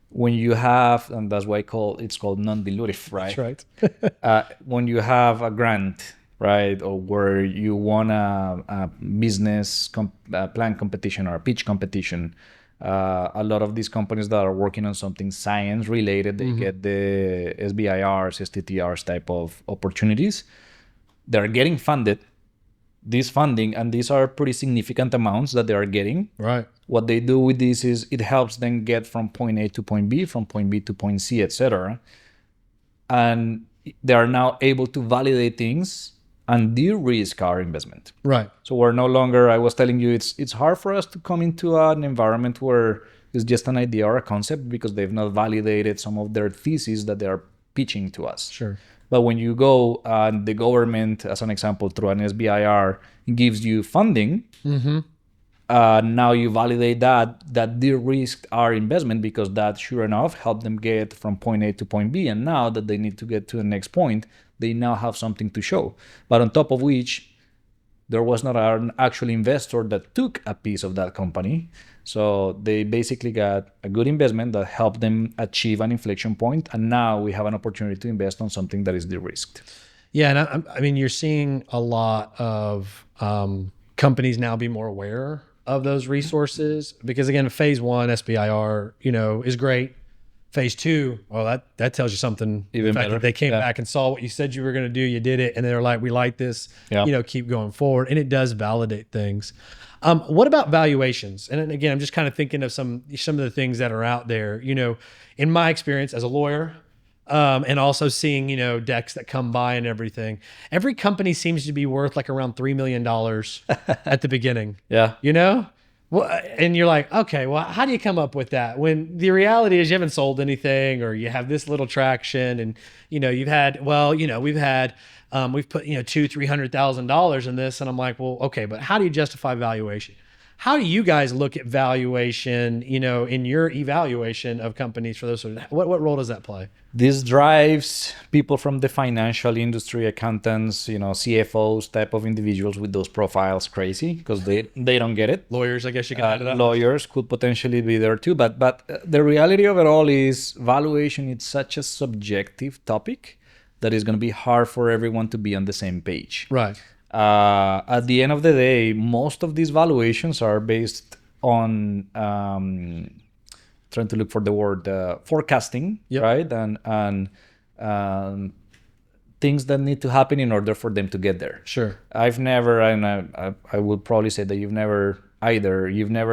When you have, and that's why it's called non-dilutive, right? That's right. When you have a grant, right, or where you won a business plan competition or a pitch competition, a lot of these companies that are working on something science related, they get the SBIRs, STTRs type of opportunities. They're getting funded. This funding, and these are pretty significant amounts that they are getting. Right. What they do with this is it helps them get from point A to point B, from point B to point C, etc. and they are now able to validate things and de-risk our investment. Right. So we're no longer, I was telling you, it's hard for us to come into an environment where it's just an idea or a concept because they've not validated some of their theses that they are pitching to us. Sure. But when you go and the government, as an example, through an SBIR gives you funding, now you validate that de-risked our investment because that, sure enough, helped them get from point A to point B. And now that they need to get to the next point, they now have something to show. But on top of which, there was not an actual investor that took a piece of that company. So they basically got a good investment that helped them achieve an inflection point. And now we have an opportunity to invest on something that is de-risked. Yeah. And I mean, you're seeing a lot of companies now be more aware of those resources because, again, phase one SBIR, is great. Phase two, well, that tells you something. Even the fact better. that they came back and saw what you said you were going to do, you did it, and they're like, we like this, keep going forward, and it does validate things. What about valuations? And again, I'm just kind of thinking of some of the things that are out there. In my experience as a lawyer, and also seeing decks that come by and everything, every company seems to be worth like around $3 million at the beginning. Yeah. Well, and you're like, okay, well, how do you come up with that? When the reality is you haven't sold anything, or you have this little traction, and we've put $200,000-$300,000 in this, and I'm like, well, okay, but how do you justify valuation? How do you guys look at valuation, in your evaluation of companies for those sort of, what role does that play? This drives people from the financial industry, accountants, CFOs type of individuals with those profiles crazy because they don't get it. Lawyers, I guess you can add it up. Lawyers could potentially be there too. But the reality of it all is valuation is such a subjective topic that is going to be hard for everyone to be on the same page. Right. At the end of the day, most of these valuations are based on trying to look for the word forecasting, right? And things that need to happen in order for them to get there. Sure. I've never, and I would probably say that you've never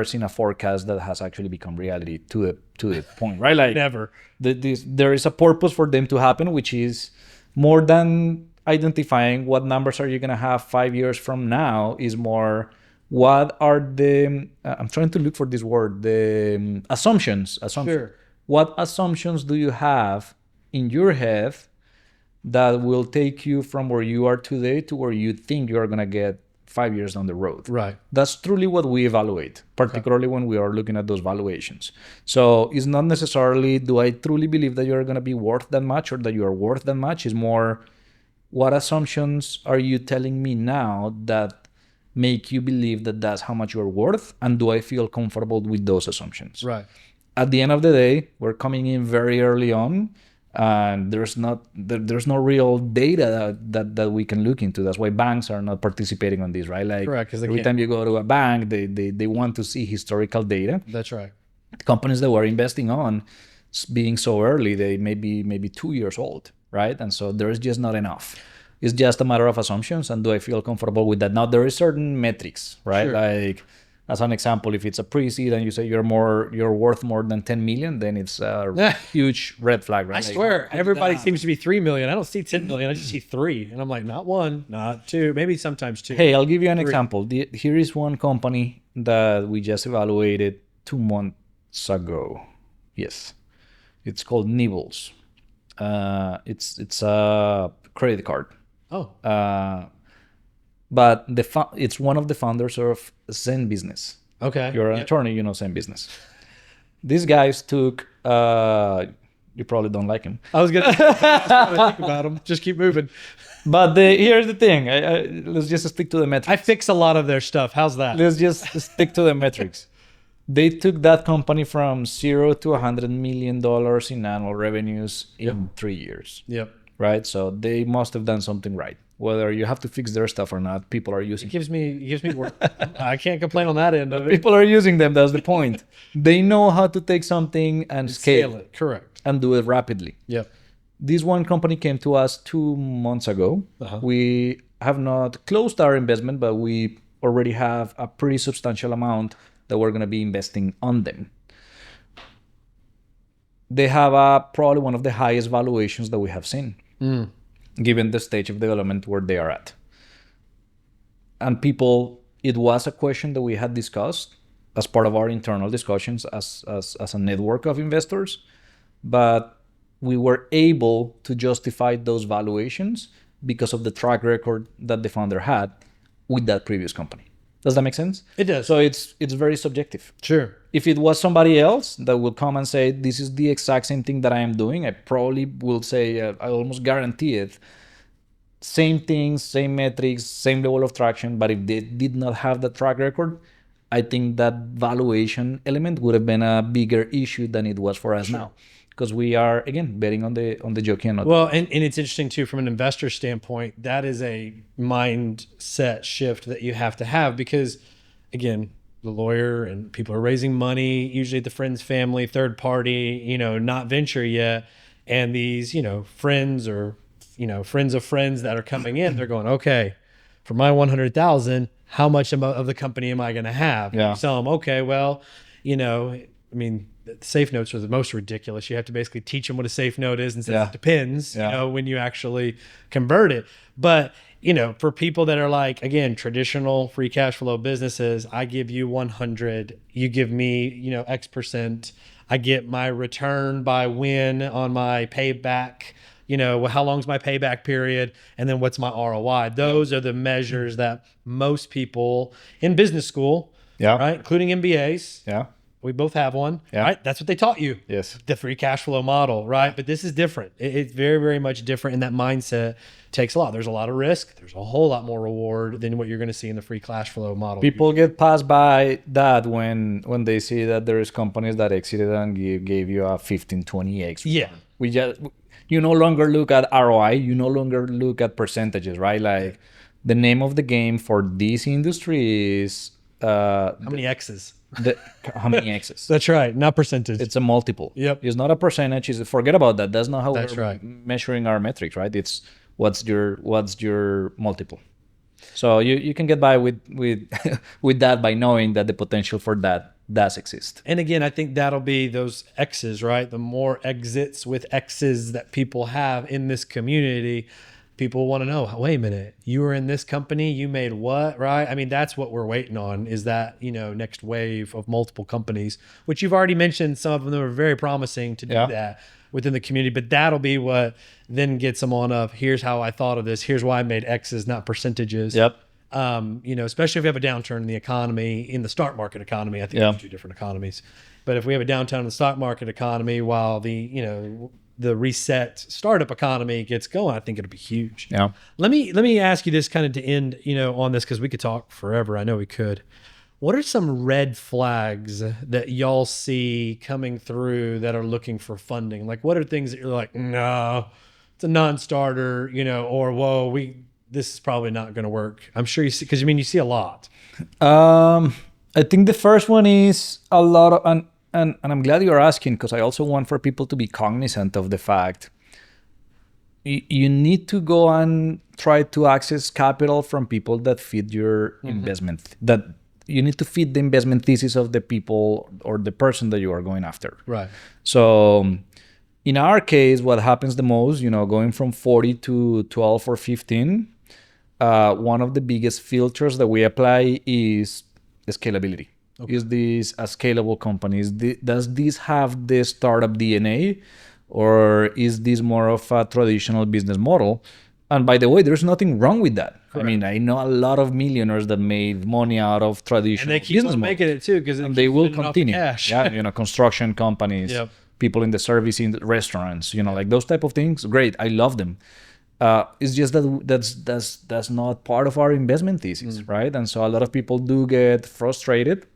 seen a forecast that has actually become reality to the point, right? Like Never. There is a purpose for them to happen, which is more than identifying what numbers are you going to have 5 years from now, is more what are the I'm trying to look for this word, the assumptions. Sure. What assumptions do you have in your head that will take you from where you are today to where you think you're going to get 5 years down the road? Right. That's truly what we evaluate, particularly when we are looking at those valuations. So it's not necessarily, do I truly believe that you're going to be worth that much or that you are worth that much? It's more, what assumptions are you telling me now that make you believe that that's how much you're worth? And do I feel comfortable with those assumptions? Right. At the end of the day, we're coming in very early on, and there's no real data that we can look into. That's why banks are not participating on this, right? Like, correct, every time you go to a bank, they want to see historical data. That's right. Companies that we're investing on, being so early, they may be maybe 2 years old, right? And so there's just not enough. It's just a matter of assumptions, and do I feel comfortable with that? Now, there is certain metrics, right? Sure. Like, as an example, if it's a pre-seed and you say you're worth more than 10 million, then it's a huge red flag, right? I swear, everybody seems to be 3 million. I don't see 10 million. I just see 3. And I'm like, not 1, not 2, maybe sometimes 2. Hey, I'll give you an example. Here is one company that we just evaluated 2 months ago. Yes. It's called Nibbles. It's a credit card. Oh. But it's one of the founders of Zen Business. Okay. You're an attorney, you know Zen Business. These guys took, you probably don't like him. I was going to think about them. Just keep moving. But here's the thing. Let's just stick to the metrics. I fix a lot of their stuff. How's that? Let's just stick to the metrics. They took that company from 0 to $100 million in annual revenues in 3 years. Yep. Right? So they must have done something right. Whether you have to fix their stuff or not, people are using it. Gives me work. I can't complain on that end of it. People are using them. That's the point. They know how to take something and scale it. Correct. And do it rapidly. Yep. This one company came to us 2 months ago. Uh-huh. We have not closed our investment, but we already have a pretty substantial amount that we're going to be investing on them. they have probably one of the highest valuations that we have seen, given the stage of development where they are at. And people, it was a question that we had discussed as part of our internal discussions as a network of investors, but we were able to justify those valuations because of the track record that the founder had with that previous company. Does that make sense? It does. So it's very subjective. Sure. If it was somebody else that will come and say, this is the exact same thing that I am doing, I probably will say, I almost guarantee it, same things, same metrics, same level of traction. But if they did not have the track record, I think that valuation element would have been a bigger issue than it was for us now. Because we are, again, betting on the jockey and not. Well, and it's interesting too from an investor standpoint. That is a mindset shift that you have to have because, again, the lawyer and people are raising money, usually the friend's family, third party, not venture yet, and these, friends or friends of friends that are coming in, they're going, okay, for my 100,000, how much of the company am I going to have? Yeah. You tell them, okay, well, the safe notes are the most ridiculous. You have to basically teach them what a safe note is and say it depends, when you actually convert it. But, for people that are like, again, traditional free cash flow businesses, I give you 100, you give me, X percent. I get my return by when on my payback, how long's my payback period? And then what's my ROI? Those are the measures that most people in business school, right, including MBAs, we both have one, right? That's what they taught you. Yes. The free cash flow model, right? But this is different. It's very, very much different. And that mindset takes a lot. There's a lot of risk. There's a whole lot more reward than what you're going to see in the free cash flow model. People get passed by that when they see that there is companies that exited and gave you a 15-20x. Yeah. You no longer look at ROI. You no longer look at percentages, right? Like the name of the game for this industry is how many X's? How many X's? That's right. Not percentage. It's a multiple. Yep. It's not a percentage. Forget about that. That's not how That's we're right. measuring our metrics, right? It's what's your multiple. So you can get by with with that by knowing that the potential for that does exist. And again, I think that'll be those X's, right? The more exits with X's that people have in this community, people want to know, wait a minute, you were in this company, you made what, right? I mean, that's what we're waiting on is that, next wave of multiple companies, which you've already mentioned. Some of them are very promising to do that within the community, but that'll be what then gets them on of, here's how I thought of this. Here's why I made X's, not percentages. Yep. Especially if we have a downturn in the economy, in the stock market economy. I think there's two different economies. But if we have a downturn in the stock market economy while the reset startup economy gets going, I think it'll be huge. Yeah. Let me ask you this kind of to end, on this, because we could talk forever. I know we could. What are some red flags that y'all see coming through that are looking for funding? Like, what are things that you're like, no, it's a non-starter, or whoa, this is probably not going to work? I'm sure you see, because you see a lot. I think the first one is a lot of, and I'm glad you're asking, because I also want for people to be cognizant of the fact you need to go and try to access capital from people that fit your investment, that you need to fit the investment thesis of the people or the person that you are going after. Right. So in our case, what happens the most, going from 40 to 12 or 15, one of the biggest filters that we apply is scalability. Okay. Is this a scalable company? Does this have the startup DNA, or is this more of a traditional business model? And by the way, there's nothing wrong with that. Correct. I mean, I know a lot of millionaires that made money out of traditional business, and they keep on making it too, because they will continue. Yeah, construction companies, people in the service in the restaurants, like those type of things. Great, I love them. It's just that's not part of our investment thesis, right? And so a lot of people do get frustrated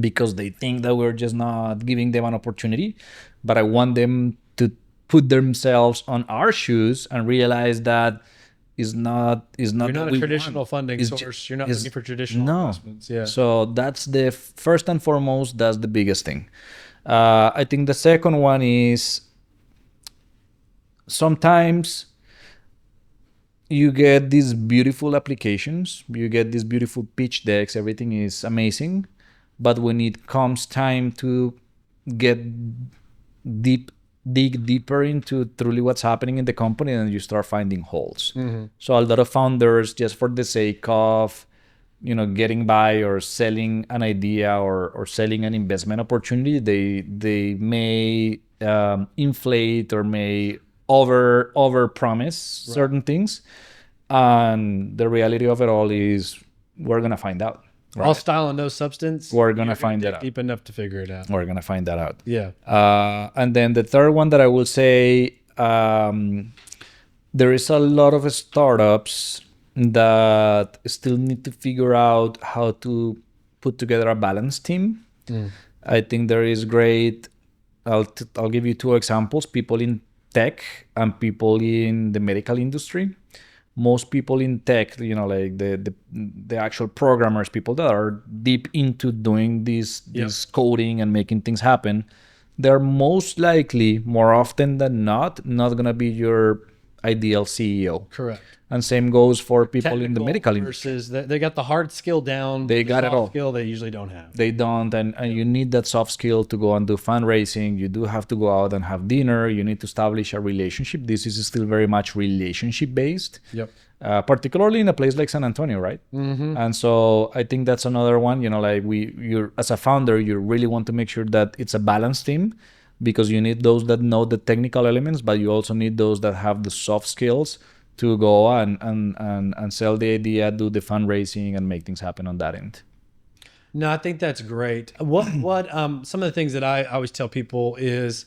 because they think that we're just not giving them an opportunity. But I want them to put themselves on our shoes and realize that is not you're not a traditional funding source. You're not looking for traditional investments. Yeah. So that's the first and foremost, that's the biggest thing. I think the second one is sometimes you get these beautiful applications, you get these beautiful pitch decks, everything is amazing. But when it comes time to get dig deeper into truly what's happening in the company, and you start finding holes. So a lot of founders, just for the sake of getting by or selling an idea or selling an investment opportunity, they may inflate or may over promise certain things, and the reality of it all is we're gonna find out. All style and no substance. We're gonna find that out. Deep enough to figure it out. We're gonna find that out. Yeah. And then the third one that I will say, there is a lot of startups that still need to figure out how to put together a balanced team. I think there is great. I'll give you two examples: people in tech and people in the medical industry. Most people in tech, like the actual programmers, people that are deep into doing this coding and making things happen, they're most likely, more often than not gonna be your ideal CEO. Correct. And same goes for people in the medical industry. Versus they got the hard skill down. They got it all. Skill they usually don't have. They don't, and you need that soft skill to go and do fundraising. You do have to go out and have dinner. You need to establish a relationship. This is still very much relationship based. Yep. Particularly in a place like San Antonio, right? And so I think that's another one. Like you're as a founder, you really want to make sure that it's a balanced team, because you need those that know the technical elements, but you also need those that have the soft skills to go and sell the idea, do the fundraising, and make things happen on that end. No, I think that's great. What some of the things that I always tell people is,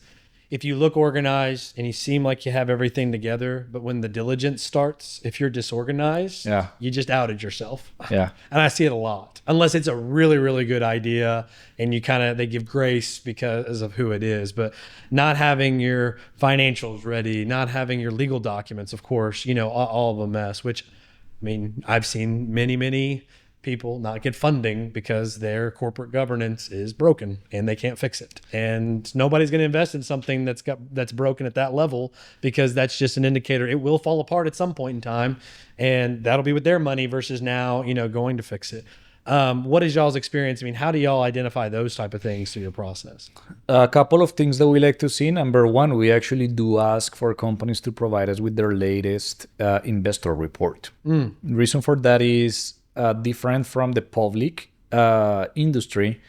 if you look organized and you seem like you have everything together, but when the diligence starts, if you're disorganized, you just outed yourself. Yeah. And I see it a lot, unless it's a really, really good idea and they give grace because of who it is, but not having your financials ready, not having your legal documents, of course, all of a mess, which, I mean, I've seen many people not get funding because their corporate governance is broken and they can't fix it. And nobody's going to invest in something that's broken at that level, because that's just an indicator it will fall apart at some point in time, and that'll be with their money versus now, going to fix it. What is y'all's experience? I mean, how do y'all identify those type of things through your process? A couple of things that we like to see. Number one, we actually do ask for companies to provide us with their latest investor report. The reason for that is different from the public industry.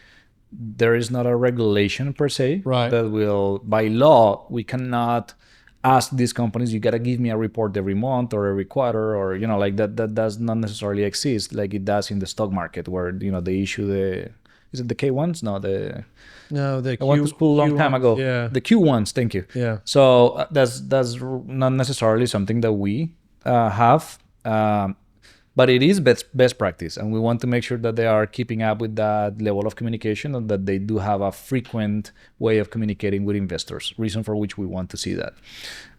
There is not a regulation per se that will, by law, we cannot ask these companies, you got to give me a report every month or every quarter, or like that does not necessarily exist like it does in the stock market, where they issue is it the K1s? I went to school a long time ago. The Q1s, thank you. So that's not necessarily something that we have, but it is best practice, and we want to make sure that they are keeping up with that level of communication, and that they do have a frequent way of communicating with investors, reason for which we want to see that.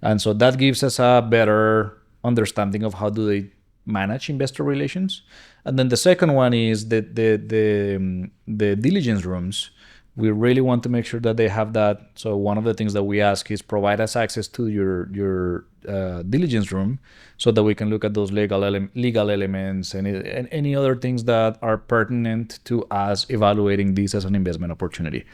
And so that gives us a better understanding of how do they manage investor relations. And then the second one is the diligence rooms. We really want to make sure that they have that. So one of the things that we ask is provide us access to your diligence room, so that we can look at those legal elements and any other things that are pertinent to us evaluating this as an investment opportunity.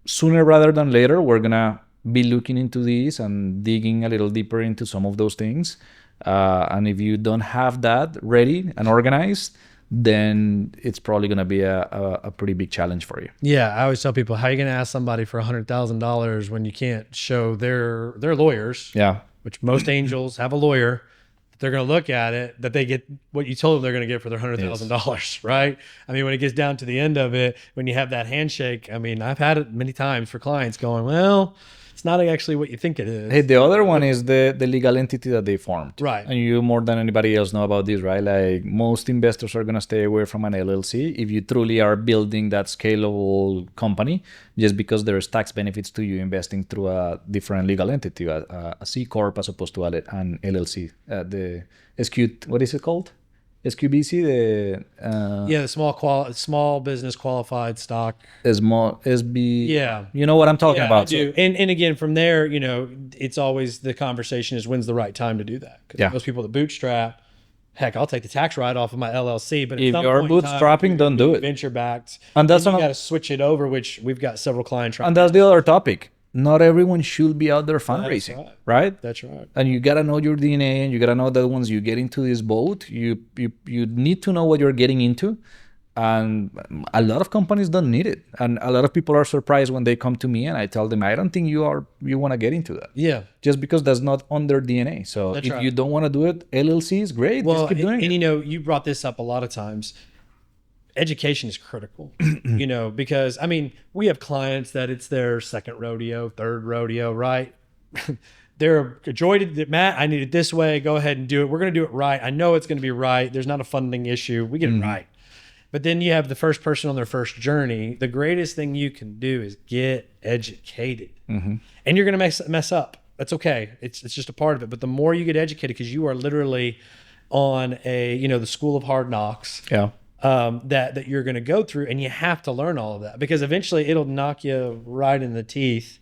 Sooner rather than later, we're gonna be looking into this and digging a little deeper into some of those things. And if you don't have that ready and organized, then it's probably going to be a pretty big challenge for you. Yeah, I always tell people, how are you going to ask somebody for $100,000 when you can't show their lawyers? Yeah. Which most angels have a lawyer. They're going to look at it, that they get what you told them they're going to get for their $100,000, right? I mean, when it gets down to the end of it, when you have that handshake, I mean, I've had it many times for clients going, well, it's not actually what you think it is. Hey, the other one is the legal entity that they formed. Right. And you more than anybody else know about this, right? Like, most investors are going to stay away from an LLC if you truly are building that scalable company, just because there's tax benefits to you investing through a different legal entity, a C Corp as opposed to an LLC. The SQ, what is it called? SQBC, the small business qualified stock. Small SB. Yeah, you know what I'm talking about. I do. And again, from there, it's always the conversation is when's the right time to do that. Because most people that bootstrap, Heck, I'll take the tax write-off of my LLC, but at If some you're point in time, bootstrapping, don't do it. Venture-backed, And that's then you another- got to switch it over, which we've got several clients trying. And that's the other topic. Not everyone should be out there fundraising, right? That's right. And you gotta know your DNA, and you gotta know that once you get into this boat, you need to know what you're getting into. And a lot of companies don't need it, and a lot of people are surprised when they come to me and I tell them, I don't think you want to get into that. Yeah, just because that's not on their DNA. So That's if right. you don't want to do it, LLC is great. well, Just keep doing and it. you know, you brought this up a lot of times. Education is critical, you know, because I mean, we have clients that it's their second rodeo, third rodeo, right? They're a joy to Matt. I need it this way. Go ahead and do it. We're going to do it right. I know it's going to be right. There's not a funding issue. We get it right. But then you have the first person on their first journey. The greatest thing you can do is get educated, and you're going to mess up. That's okay. It's just a part of it. But the more you get educated, because you are literally on the school of hard knocks. Yeah. That you're going to go through, and you have to learn all of that, because eventually it'll knock you right in the teeth,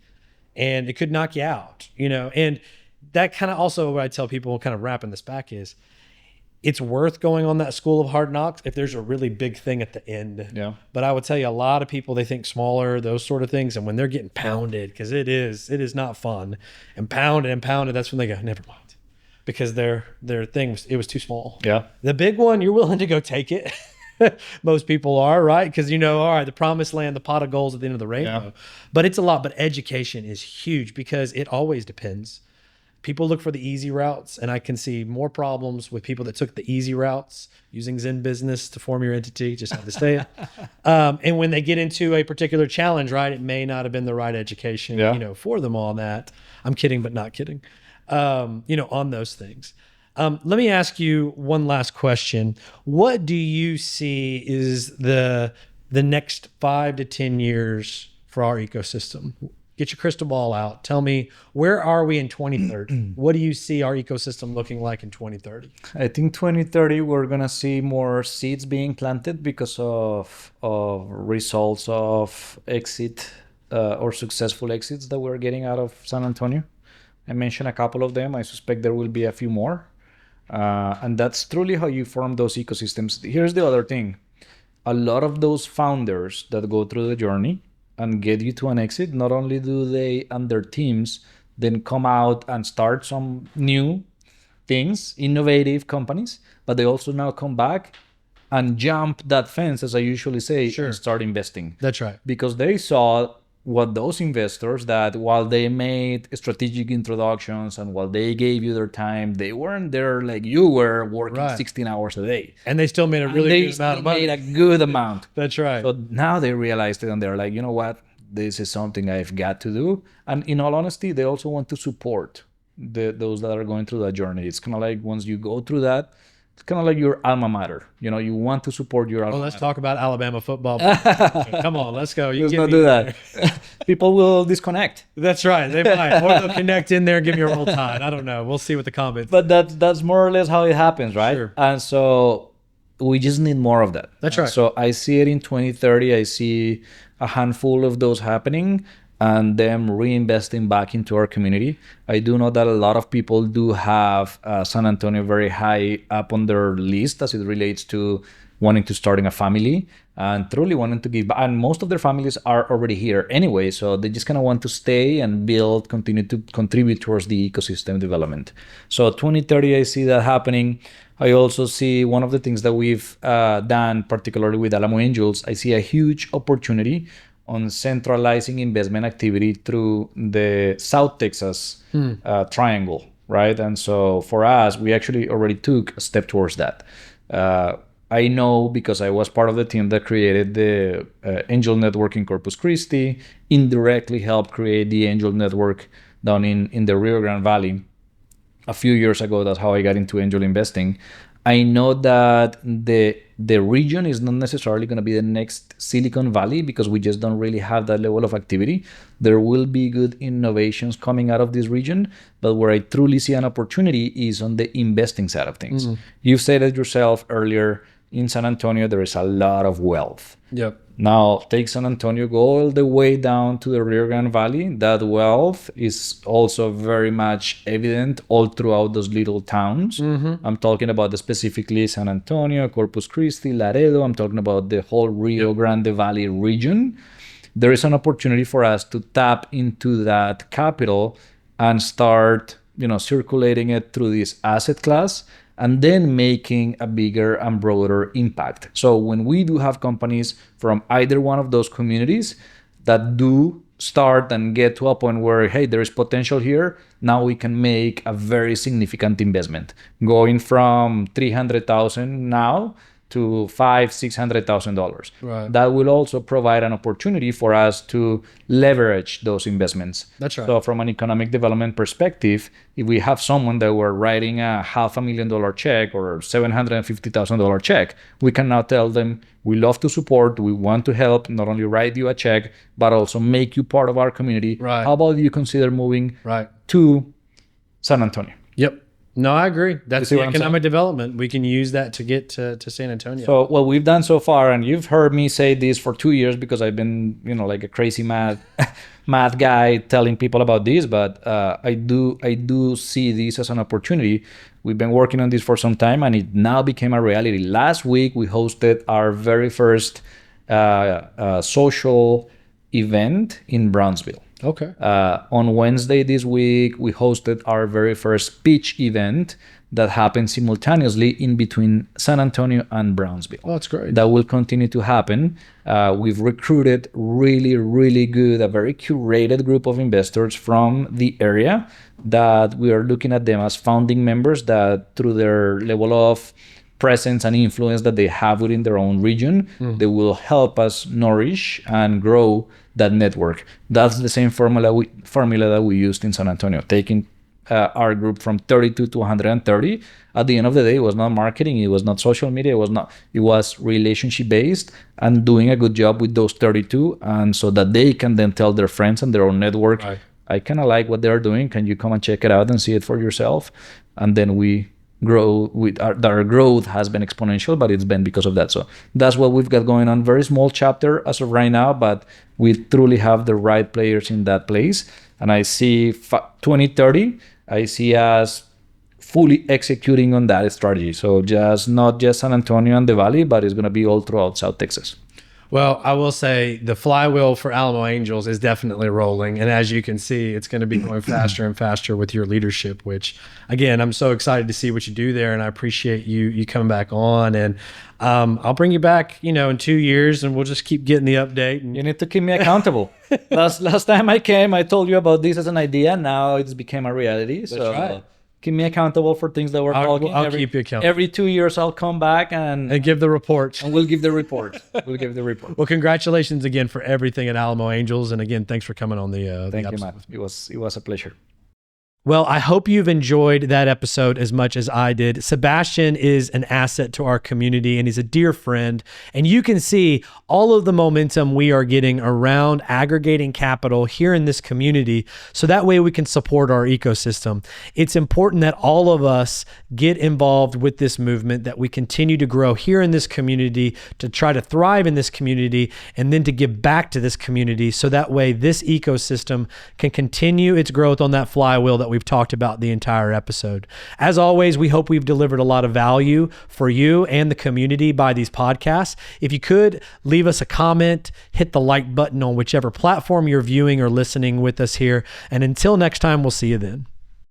and it could knock you out, and that kind of also what I tell people, kind of wrapping this back, is it's worth going on that school of hard knocks if there's a really big thing at the end. Yeah. But I would tell you, a lot of people, they think smaller, those sort of things, and when they're getting pounded, because it is not fun, and pounded, that's when they go, never mind, because their thing it was too small. Yeah. The big one, you're willing to go take it. Most people are, right? Because all right, the promised land, the pot of gold at the end of the rainbow. Yeah. But it's a lot. But education is huge, because it always depends. People look for the easy routes, and I can see more problems with people that took the easy routes, using Zen Business to form your entity, just had to say it. And when they get into a particular challenge, right, it may not have been the right education, for them on that. I'm kidding, but not kidding, on those things. Let me ask you one last question. What do you see is the next 5 to 10 years for our ecosystem? Get your crystal ball out. Tell me, where are we in 2030? What do you see our ecosystem looking like in 2030? I think 2030 we're gonna see more seeds being planted because of results of exit or successful exits that we're getting out of San Antonio. I mentioned a couple of them. I suspect there will be a few more. And that's truly how you form those ecosystems. Here's the other thing. A lot of those founders that go through the journey and get you to an exit, not only do they and their teams then come out and start some new things, innovative companies, but they also now come back and jump that fence, as I usually say, and start investing. That's right. Because they saw what those investors, that while they made strategic introductions and while they gave you their time, they weren't there like you were working 16 hours a day. And they still made a really good amount of money. They made a good amount. That's right. So now they realized it, and they're like, you know what? This is something I've got to do. And in all honesty, they also want to support those that are going through that journey. It's kind of like once you go through that, it's kind of like your alma mater. You want to support your alma mater. Let's talk about Alabama football. Come on, let's go. Let's not do that. People will disconnect. That's right. They might. Or they'll connect in there and give me a roll tide. I don't know. We'll see what the comments. But that's more or less how it happens, right? Sure. And so we just need more of that. That's right. So I see it in 2030. I see a handful of those happening and them reinvesting back into our community. I do know that a lot of people do have San Antonio very high up on their list as it relates to wanting to starting a family and truly wanting to give back. And most of their families are already here anyway, so they just kind of want to stay and build, continue to contribute towards the ecosystem development. So 2030, I see that happening. I also see one of the things that we've done, particularly with Alamo Angels, I see a huge opportunity on centralizing investment activity through the South Texas triangle, right? And so for us, we actually already took a step towards that. I know because I was part of the team that created the Angel Network in Corpus Christi, indirectly helped create the Angel Network down in the Rio Grande Valley. A few years ago, that's how I got into angel investing. I know that the region is not necessarily going to be the next Silicon Valley because we just don't really have that level of activity. There will be good innovations coming out of this region, but where I truly see an opportunity is on the investing side of things. You've said it yourself earlier, in San Antonio, there is a lot of wealth. Yep. Now, take San Antonio, go all the way down to the Rio Grande Valley. That wealth is also very much evident all throughout those little towns. I'm talking about specifically San Antonio, Corpus Christi, Laredo. I'm talking about the whole Rio Grande Valley region. There is an opportunity for us to tap into that capital and start, circulating it through this asset class, and then making a bigger and broader impact. So when we do have companies from either one of those communities that do start and get to a point where, hey, there is potential here, now we can make a very significant investment, going from $300,000 now to $500,000-$600,000. Right. That will also provide an opportunity for us to leverage those investments. That's right. So from an economic development perspective, if we have someone that we're writing a $500,000 check or $750,000 check, we can now tell them, we love to support, we want to help, not only write you a check, but also make you part of our community. Right. How about you consider moving Right. to San Antonio? Yep. No, I agree. That's see the what I'm economic development. We can use that to get to San Antonio. So what we've done so far, and you've heard me say this for 2 years because I've been, like a crazy math guy telling people about this, but I do see this as an opportunity. We've been working on this for some time, and it now became a reality. Last week, we hosted our very first social event in Brownsville. Okay. On Wednesday this week, we hosted our very first pitch event that happened simultaneously in between San Antonio and Brownsville. Oh, that's great. That will continue to happen. We've recruited really, really good, a very curated group of investors from the area that we are looking at them as founding members that through their level of presence and influence that they have within their own region, they will help us nourish and grow that network. That's the same formula that we used in San Antonio, taking our group from 32 to 130. At the end of the day, it was not marketing, it was not social media, it was relationship based, and doing a good job with those 32, and so that they can then tell their friends and their own network, right. I kind of like what they're doing, can you come and check it out and see it for yourself? And then we grow with our growth has been exponential, but it's been because of that. So that's what we've got going on. Very small chapter as of right now, but we truly have the right players in that place. And I see 2030, I see us fully executing on that strategy. So not just San Antonio and the Valley, but it's going to be all throughout South Texas. Well, I will say the flywheel for Alamo Angels is definitely rolling. And as you can see, it's going to be going faster and faster with your leadership, which, again, I'm so excited to see what you do there. And I appreciate you coming back on. And I'll bring you back, in 2 years, and we'll just keep getting the update. And you need to keep me accountable. Last time I came, I told you about this as an idea. Now it's became a reality. That's so right. Keep me accountable for things that we're talking. I'll keep you accountable. Every 2 years, I'll come back and give the report. And we'll give the report. Well, congratulations again for everything at Alamo Angels. And again, thanks for coming on the Thank you, Matt. It was a pleasure. Well, I hope you've enjoyed that episode as much as I did. Sebastian is an asset to our community, and he's a dear friend. And you can see all of the momentum we are getting around aggregating capital here in this community, so that way we can support our ecosystem. It's important that all of us get involved with this movement, that we continue to grow here in this community, to try to thrive in this community, and then to give back to this community, so that way this ecosystem can continue its growth on that flywheel that we've talked about the entire episode. As always, we hope we've delivered a lot of value for you and the community by these podcasts. If you could, leave us a comment, hit the like button on whichever platform you're viewing or listening with us here. And until next time, we'll see you then.